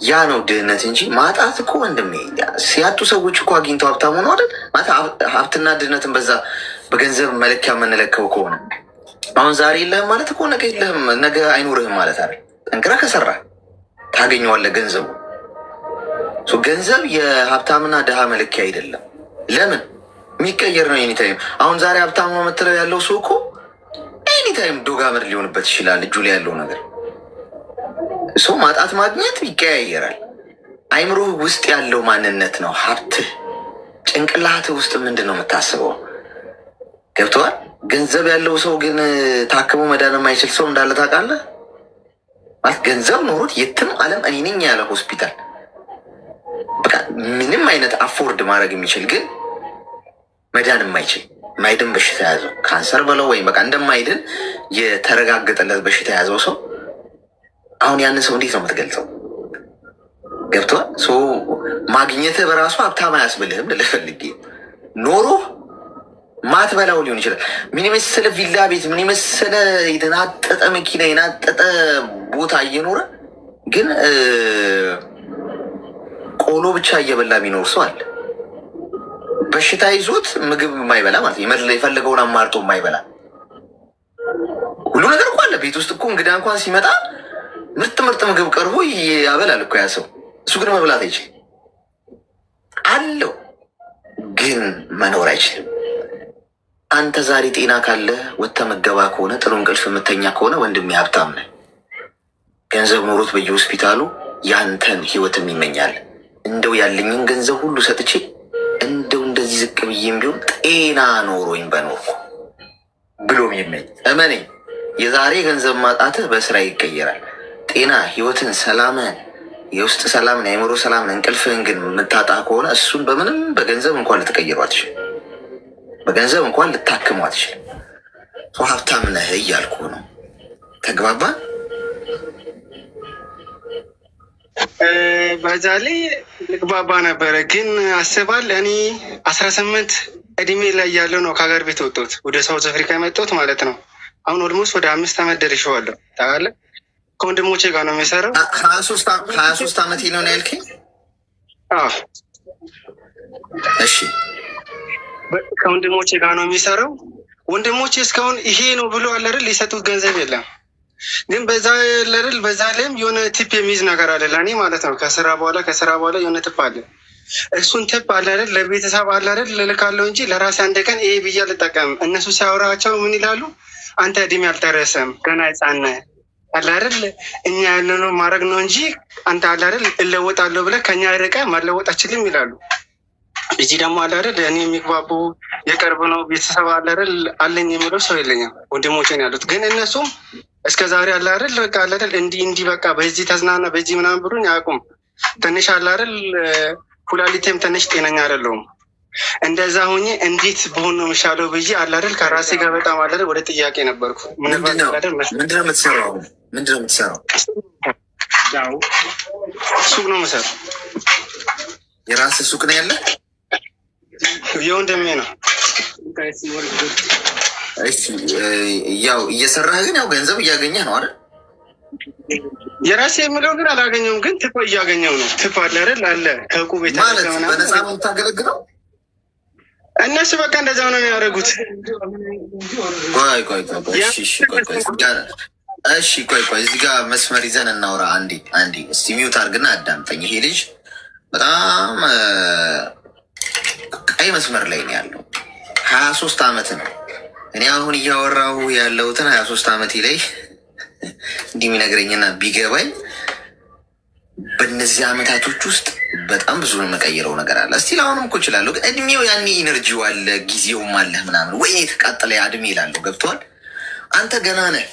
ያ ነው ድህነት እንጂ ማጣት እኮ ወንድሜ ሲያጡ ሰዎች እኮ አግኝተው ሀብታም ሆነ አይደል? ሀብትና ድህነትን በዛ በገንዘብ መለኪያ የምንለከው ከሆነ አሁን ዛሬ የለህም ማለት እኮ ነገ የለህም፣ ነገ አይኖርህም ማለት አይደል? ጠንክረህ ከሰራህ ታገኘዋለህ ገንዘቡ። ገንዘብ የሀብታምና ድሃ መለኪያ አይደለም። ለምን የሚቀየር ነው ኤኒታይም። አሁን ዛሬ ሀብታም ነው የምትለው ያለው ሰው እኮ ኤኒታይም ዶጋመድ ሊሆንበት ይችላል። እጁ ላይ ያለው ነገር ሰው ማጣት ማግኘት ይቀያየራል። አይምሮህ ውስጥ ያለው ማንነት ነው ሀብትህ። ጭንቅላትህ ውስጥ ምንድን ነው የምታስበው? ገብተዋል? ገንዘብ ያለው ሰው ግን ታክሞ መዳን የማይችል ሰው እንዳለ ታውቃለህ? ማለት ገንዘብ ኖሮት የትም ዓለም እኔ ነኝ ያለ ሆስፒታል በቃ ምንም አይነት አፎርድ ማድረግ የሚችል ግን መዳን የማይችል ማይድን በሽታ የያዘው ካንሰር በለው ወይም በቃ እንደማይድን የተረጋገጠለት በሽታ የያዘው ሰው አሁን ያንን ሰው እንዴት ነው የምትገልጸው? ገብቷል? ማግኘትህ በራሱ ሀብታም አያስብልህም ልልህ ፈልጌ። ኖሮ ማትበላው ሊሆን ይችላል። ምን የመሰለ ቪላ ቤት፣ ምን የመሰለ የተናጠጠ መኪና፣ የናጠጠ ቦታ እየኖረ ግን ቆሎ ብቻ እየበላ የሚኖር ሰው አለ። በሽታ ይዞት ምግብ የማይበላ ማለት ነው። የፈለገውን አማርጦ የማይበላ ሁሉ ነገር እኮ አለ ቤት ውስጥ እኮ። እንግዳ እንኳን ሲመጣ ምርጥ ምግብ ቀርቦ ያበላል እኮ ያ ሰው። እሱ ግን መብላት አይችልም አለው፣ ግን መኖር አይችልም። አንተ ዛሬ ጤና ካለ ወጥተህ መገባ ከሆነ ጥሩ እንቅልፍ የምተኛ ከሆነ ወንድሜ ሀብታም ነህ። ገንዘብ ኖሮት በየሆስፒታሉ ያንተን ህይወትም ይመኛል። እንደው ያለኝን ገንዘብ ሁሉ ሰጥቼ እንደው እንደዚህ ዝቅ ብዬም ቢሆን ጤና ኖሮኝ በኖርኩ ብሎ የሚመኝ እመነኝ። የዛሬ ገንዘብ ማጣትህ በስራ ይቀየራል። ጤና፣ ህይወትን፣ ሰላምን፣ የውስጥ ሰላምን፣ የአእምሮ ሰላምን፣ እንቅልፍህን ግን የምታጣ ከሆነ እሱን በምንም በገንዘብ እንኳን ልትቀይሩ አትችልም። በገንዘብ እንኳን ልታክሙ አትችልም። ሀብታም ነህ እያልኩ ነው። ተግባባን? በዛ ላይ ልግባባ ነበረ። ግን አስባል እኔ 18 እድሜ ላይ ያለው ነው ከሀገር ቤት ወጣሁት፣ ወደ ሳውዝ አፍሪካ የመጣሁት ማለት ነው። አሁን ኦልሞስት ወደ 5 ዓመት ደርሼዋለሁ። ታውቃለህ፣ ከወንድሞቼ ጋር ነው የሚሰራው። 23 ዓመት ነው ያልከኝ? እሺ ከወንድሞቼ ጋር ነው የሚሰራው። ወንድሞቼ እስካሁን ይሄ ነው ብሎ አለ አይደል ሊሰጡት ገንዘብ የለም። ግን በዛ አይደል በዛ ላይም የሆነ ቲፕ የሚይዝ ነገር አለ ለእኔ ማለት ነው። ከስራ በኋላ የሆነ ቲፕ አለ። እሱን ቲፕ አለ አይደል ለቤተሰብ አለ አይደል ልልካለሁ እንጂ ለራሴ አንድ ቀን ይሄ ብዬ አልጠቀምም። እነሱ ሲያወራቸው ምን ይላሉ? አንተ እድሜ አልደረሰም ገና ሕፃን ነህ አለ አይደል እኛ ያለነው ማድረግ ነው እንጂ አንተ አለ አይደል እለወጣለሁ ብለህ ከኛ ርቀህ መለወጥ አችልም ይላሉ። እዚህ ደግሞ አለ አይደል እኔ የሚግባቡ የቅርብ ነው ቤተሰብ አለ አይደል አለኝ የሚለው ሰው የለኝም። ወንድሞቼ ነው ያሉት። ግን እነሱም እስከ ዛሬ አለ አይደል በቃ አለ አይደል እንዲህ በቃ በዚህ ተዝናና በዚህ ምናምን ብሉኝ አያውቁም። ትንሽ አለ አይደል ኩላሊቴም ትንሽ ጤነኛ አይደለሁም። እንደዛ ሆኜ እንዴት በሆን ነው የሚሻለው ብዬ አለ አይደል ከራሴ ጋር በጣም አለ አይደል ወደ ጥያቄ ነበርኩ። ምንድነው የምትሰራው? ያው ሱቅ ነው የምሰራው። የራስህ ሱቅ ነው ያለ? የወንድሜ ነው። እሺ ያው እየሰራህ ግን ያው ገንዘብ እያገኘህ ነው አይደል? የራሴ የምለው ግን አላገኘውም። ግን ትርፍ እያገኘው ነው። ትርፍ አለ አይደል አለ ከዕቁብ ቤት ማለት በነፃ ነው የምታገለግለው? እነሱ በቃ እንደዛ ነው የሚያደርጉት። ቆይ እዚህ ጋር መስመር ይዘን እናውራ። አንዴ እስቲ ሚውት አድርግና አዳምጠኝ። ይሄ ልጅ በጣም ቀይ መስመር ላይ ነው ያለው። 23 ዓመት ነው። እኔ አሁን እያወራሁ ያለሁትን 23 ዓመቴ ላይ እንዲህ የሚነግረኝና ቢገባኝ በእነዚህ ዓመታቶች ውስጥ በጣም ብዙ የምቀይረው ነገር አለ። እስቲ አሁንም እኮ እችላለሁ፣ ግን እድሜው ያኔ ኢነርጂው አለ ጊዜውም አለህ ምናምን ወይ የተቃጠለ እድሜ ይላለሁ። ገብቶሃል? አንተ ገና ነህ።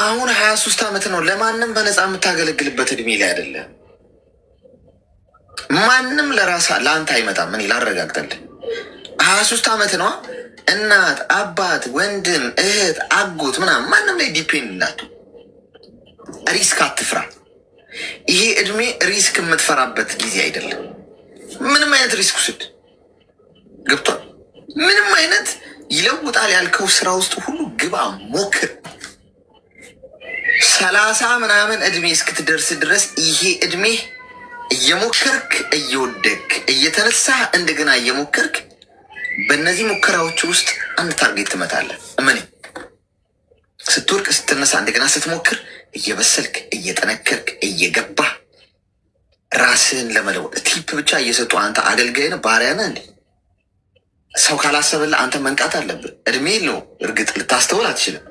አሁን 23 ዓመት ነው። ለማንም በነፃ የምታገለግልበት እድሜ ላይ አይደለም። ማንም ለአንተ አይመጣም። እኔ ላረጋግጠልህ 23 ዓመት ነው። እናት፣ አባት፣ ወንድም፣ እህት፣ አጎት ምናምን ማንም ላይ ዲፔንድ እንዳቱ። ሪስክ አትፍራ። ይሄ እድሜ ሪስክ የምትፈራበት ጊዜ አይደለም። ምንም አይነት ሪስክ ውስድ ገብቷል። ምንም አይነት ይለውጣል ያልከው ስራ ውስጥ ሁሉ ግባ፣ ሞክር። 30 ምናምን እድሜ እስክትደርስ ድረስ ይሄ እድሜ እየሞከርክ እየወደክ እየተነሳህ እንደገና እየሞከርክ በእነዚህ ሙከራዎች ውስጥ አንድ ታርጌት ትመታለህ። እመኔ ስትወርቅ ስትነሳ እንደገና ስትሞክር እየበሰልክ እየጠነከርክ እየገባህ ራስህን ለመለወጥ ቲፕ ብቻ እየሰጡ አንተ አገልጋይ ነህ፣ ባሪያ ነህ እንዴ? ሰው ካላሰበልህ አንተ መንቃት አለብህ። እድሜ ነው እርግጥ ልታስተውል አትችልም።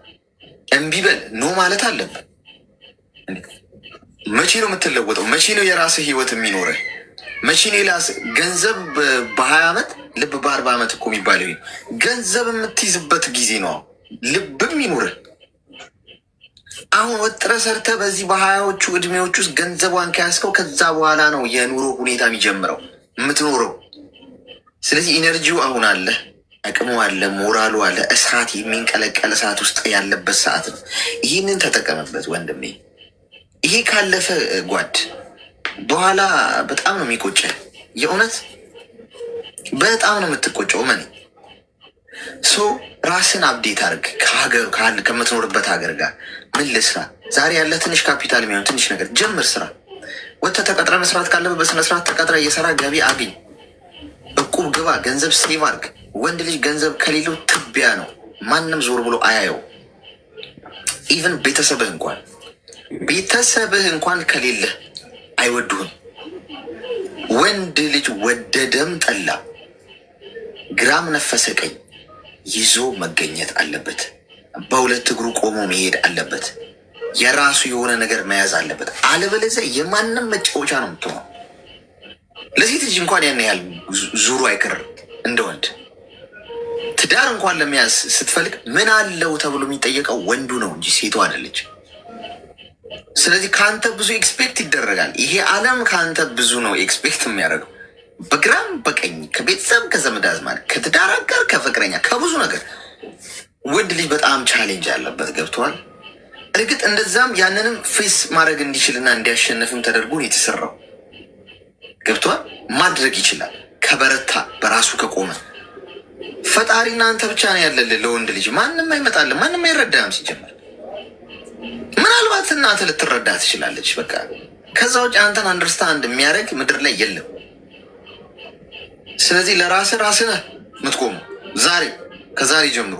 እምቢ በል ኖ ማለት አለብህ። መቼ ነው የምትለወጠው? መቼ ነው የራስህ ህይወት የሚኖርህ? መቼ ነው ገንዘብ በ20 ዓመት ልብ በ40 ዓመት እኮ የሚባለው ገንዘብ የምትይዝበት ጊዜ ነው። ልብም ይኑርህ። አሁን ወጥረህ ሰርተህ በዚህ በ20ዎቹ እድሜዎች ውስጥ ገንዘቧን ከያዝከው ከዛ በኋላ ነው የኑሮ ሁኔታ የሚጀምረው የምትኖረው። ስለዚህ ኢነርጂው አሁን አለ፣ አቅሙ አለ፣ ሞራሉ አለ። እሳት የሚንቀለቀል እሳት ውስጥ ያለበት ሰዓት ነው። ይህንን ተጠቀምበት ወንድሜ። ይሄ ካለፈ ጓድ በኋላ በጣም ነው የሚቆጨው። የእውነት በጣም ነው የምትቆጨው። መን ራስን አብዴት አድርግ። ከምትኖርበት ሀገር ጋር ምን ልስራ? ዛሬ ያለ ትንሽ ካፒታል የሚሆን ትንሽ ነገር ጀምር፣ ስራ። ወጥተህ ተቀጥረ መስራት ካለበት በስነስርዓት ተቀጥረ እየሰራ ገቢ አግኝ። እቁብ ግባ፣ ገንዘብ ሴቭ አድርግ። ወንድ ልጅ ገንዘብ ከሌለው ትቢያ ነው። ማንም ዞር ብሎ አያየው። ኢቨን ቤተሰብህ እንኳን ከሌለህ አይወዱህም። ወንድ ልጅ ወደደም ጠላ ግራም ነፈሰ ቀኝ ይዞ መገኘት አለበት። በሁለት እግሩ ቆሞ መሄድ አለበት። የራሱ የሆነ ነገር መያዝ አለበት። አለበለዚያ የማንም መጫወቻ ነው የምትሆነው። ለሴት ልጅ እንኳን ያን ያህል ዙሩ አይቀርም። እንደ ወንድ ትዳር እንኳን ለመያዝ ስትፈልግ ምን አለው ተብሎ የሚጠየቀው ወንዱ ነው እንጂ ሴቷ አይደለች። ስለዚህ ከአንተ ብዙ ኤክስፔክት ይደረጋል። ይሄ ዓለም ከአንተ ብዙ ነው ኤክስፔክት የሚያደርገው፣ በግራም በቀኝ፣ ከቤተሰብ ከዘመድ አዝማድ፣ ከትዳር አጋር፣ ከፍቅረኛ፣ ከብዙ ነገር። ወንድ ልጅ በጣም ቻሌንጅ አለበት። ገብተዋል። እርግጥ እንደዛም ያንንም ፌስ ማድረግ እንዲችልና እንዲያሸንፍም ተደርጎ ነው የተሰራው። ገብተዋል። ማድረግ ይችላል ከበረታ፣ በራሱ ከቆመ። ፈጣሪና አንተ ብቻ ነው ያለልህ። ለወንድ ልጅ ማንም አይመጣልህ፣ ማንም አይረዳህም ሲጀመር። ምናልባት እናትህ ልትረዳ ትችላለች። በቃ ከዛ ውጭ አንተን አንደርስታንድ የሚያደርግ ምድር ላይ የለም። ስለዚህ ለራስህ ራስህ የምትቆመው ዛሬ ከዛሬ ጀምሮ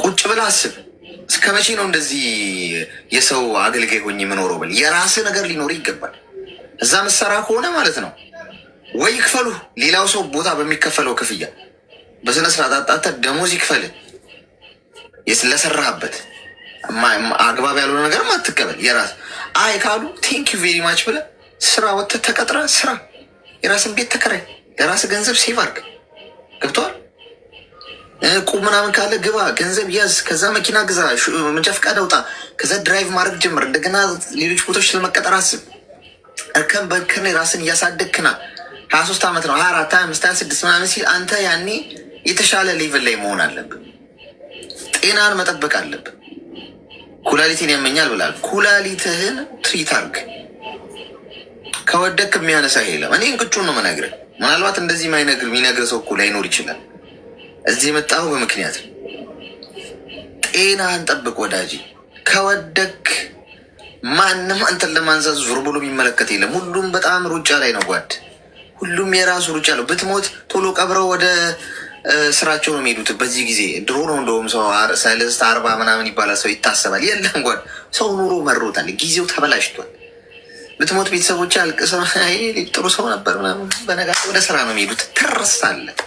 ቁጭ ብለህ አስብ። እስከ መቼ ነው እንደዚህ የሰው አገልጋይ ሆኜ የምኖረው ብል የራስህ ነገር ሊኖር ይገባል። እዛ ምሰራ ከሆነ ማለት ነው ወይ ይክፈሉ ሌላው ሰው ቦታ በሚከፈለው ክፍያ በስነ ስርዓት አጣጥተህ ደሞዝ ይክፈል ለሰራህበት። አግባብ ያልሆነ ነገር አትቀበል። የራስ አይ ካሉ ቴንክ ዩ ቬሪ ማች ብለህ ስራ ወጥተህ ተቀጥረህ ስራ፣ የራስን ቤት ተከራይ፣ የራስ ገንዘብ ሴቭ አድርግ። ገብቶሃል? ቁብ ምናምን ካለ ግባ፣ ገንዘብ ያዝ፣ ከዛ መኪና ግዛ፣ መንጃ ፈቃድ አውጣ፣ ከዛ ድራይቭ ማድረግ ጀምር። እንደገና ሌሎች ቦታዎች ለመቀጠር አስብ። እርከን በእርከን ራስን እያሳደግክና 23 ዓመት ነው 24 25 26 ምናምን ሲል አንተ ያኔ የተሻለ ሌቭል ላይ መሆን አለብን። ጤናን መጠበቅ አለብን። ኩላሊቴን ያመኛል ብላል። ኩላሊትህን ትሪት አድርግ። ከወደክ የሚያነሳ የለም። እኔ እንቅጩን ነው የምነግርህ። ምናልባት እንደዚህ የሚነግር ሰው እኮ ላይኖር ይችላል። እዚህ የመጣሁ በምክንያት ጤናህን ጠብቅ ወዳጅ። ከወደክ ማንም አንተን ለማንሳት ዙር ብሎ የሚመለከት የለም። ሁሉም በጣም ሩጫ ላይ ነው ጓድ። ሁሉም የራሱ ሩጫ ነው። ብትሞት ቶሎ ቀብረው ወደ ስራቸው ነው የሚሄዱት። በዚህ ጊዜ ድሮ ነው እንደውም ሰው 30 40 ምናምን ይባላል። ሰው ይታሰባል። የለም ጓድ፣ ሰው ኑሮ መሮታል። ጊዜው ተበላሽቷል። ብትሞት ቤተሰቦች አልቅሰው ጥሩ ሰው ነበር ምናምን፣ በነጋታው ወደ ስራ ነው የሚሄዱት። ትረሳለህ።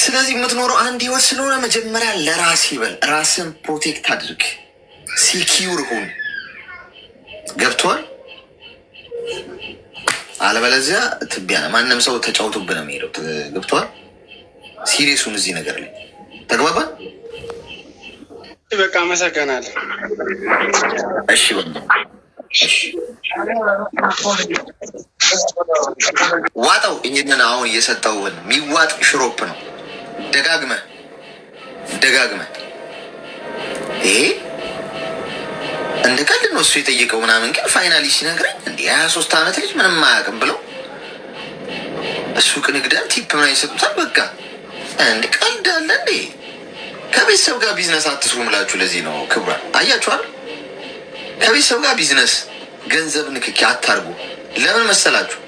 ስለዚህ የምትኖረው አንድ ህይወት ስለሆነ መጀመሪያ ለራስ ይበል። ራስን ፕሮቴክት አድርግ። ሲኪውር ሁን። ገብቷል? አለበለዚያ ትቢያ ነው። ማንም ሰው ተጫውቶብህ ነው የሚሄደው። ገብቷል? ሲሪየሱን እዚህ ነገር ላይ ተግባባን? በቃ አመሰግናለሁ። እሺ ዋጣው። ይህንን አሁን እየሰጠውን የሚዋጥ ሽሮፕ ነው። ደጋግመህ ይሄ እንደ ቀልድ ነው እሱ የጠየቀው ምናምን፣ ግን ፋይናሊ ሲነግረኝ እንደ 23 ዓመት ልጅ ምንም አያውቅም ብለው እሱ ቅንግዳን ቲፕ ምናምን ይሰጡታል። በቃ እንደ ቀልድ አለ እንዴ? ከቤተሰብ ጋር ቢዝነስ አትስሩ ምላችሁ። ለዚህ ነው ክብሯል። አያችኋል? ከቤተሰብ ጋር ቢዝነስ ገንዘብ ንክኪ አታርጉ። ለምን መሰላችሁ?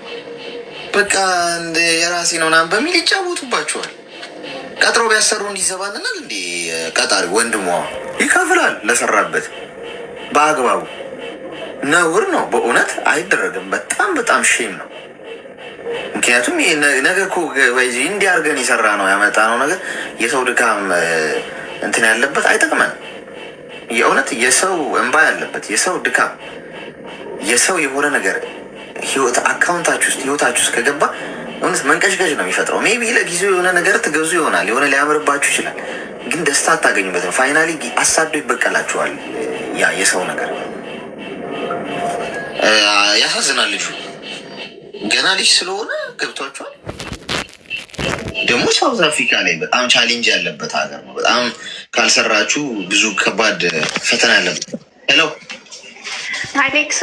በቃ እንደ የራሴ ነው ምናምን በሚል ይጫወቱባችኋል። ቀጥሮ ቢያሰሩ እንዲዘባንናል እንዴ? ቀጣሪ ወንድሟ ይከፍላል ለሰራበት በአግባቡ። ነውር ነው በእውነት አይደረግም። በጣም ሼም ነው። ምክንያቱም ነገር እኮ እንዲያርገን የሰራ ነው ያመጣ ነው ነገር የሰው ድካም እንትን ያለበት አይጠቅመን። የእውነት የሰው እንባ ያለበት የሰው ድካም የሰው የሆነ ነገር ህይወት አካውንታችሁ ውስጥ ህይወታችሁ ውስጥ ከገባ እውነት መንቀዥቀዥ ነው የሚፈጥረው። ሜቢ ለጊዜው የሆነ ነገር ትገዙ ይሆናል፣ የሆነ ሊያምርባችሁ ይችላል፣ ግን ደስታ አታገኙበትም። ፋይናሊ አሳዶ ይበቀላችኋል ያ የሰው ነገር። ያሳዝናል። ልጁ ገና ልጅ ስለሆነ ገብቷችኋል። ደግሞ ሳውዝ አፍሪካ ላይ በጣም ቻሌንጅ ያለበት ሀገር ነው። በጣም ካልሰራችሁ ብዙ ከባድ ፈተና ያለበት። ሄሎ አሌክስ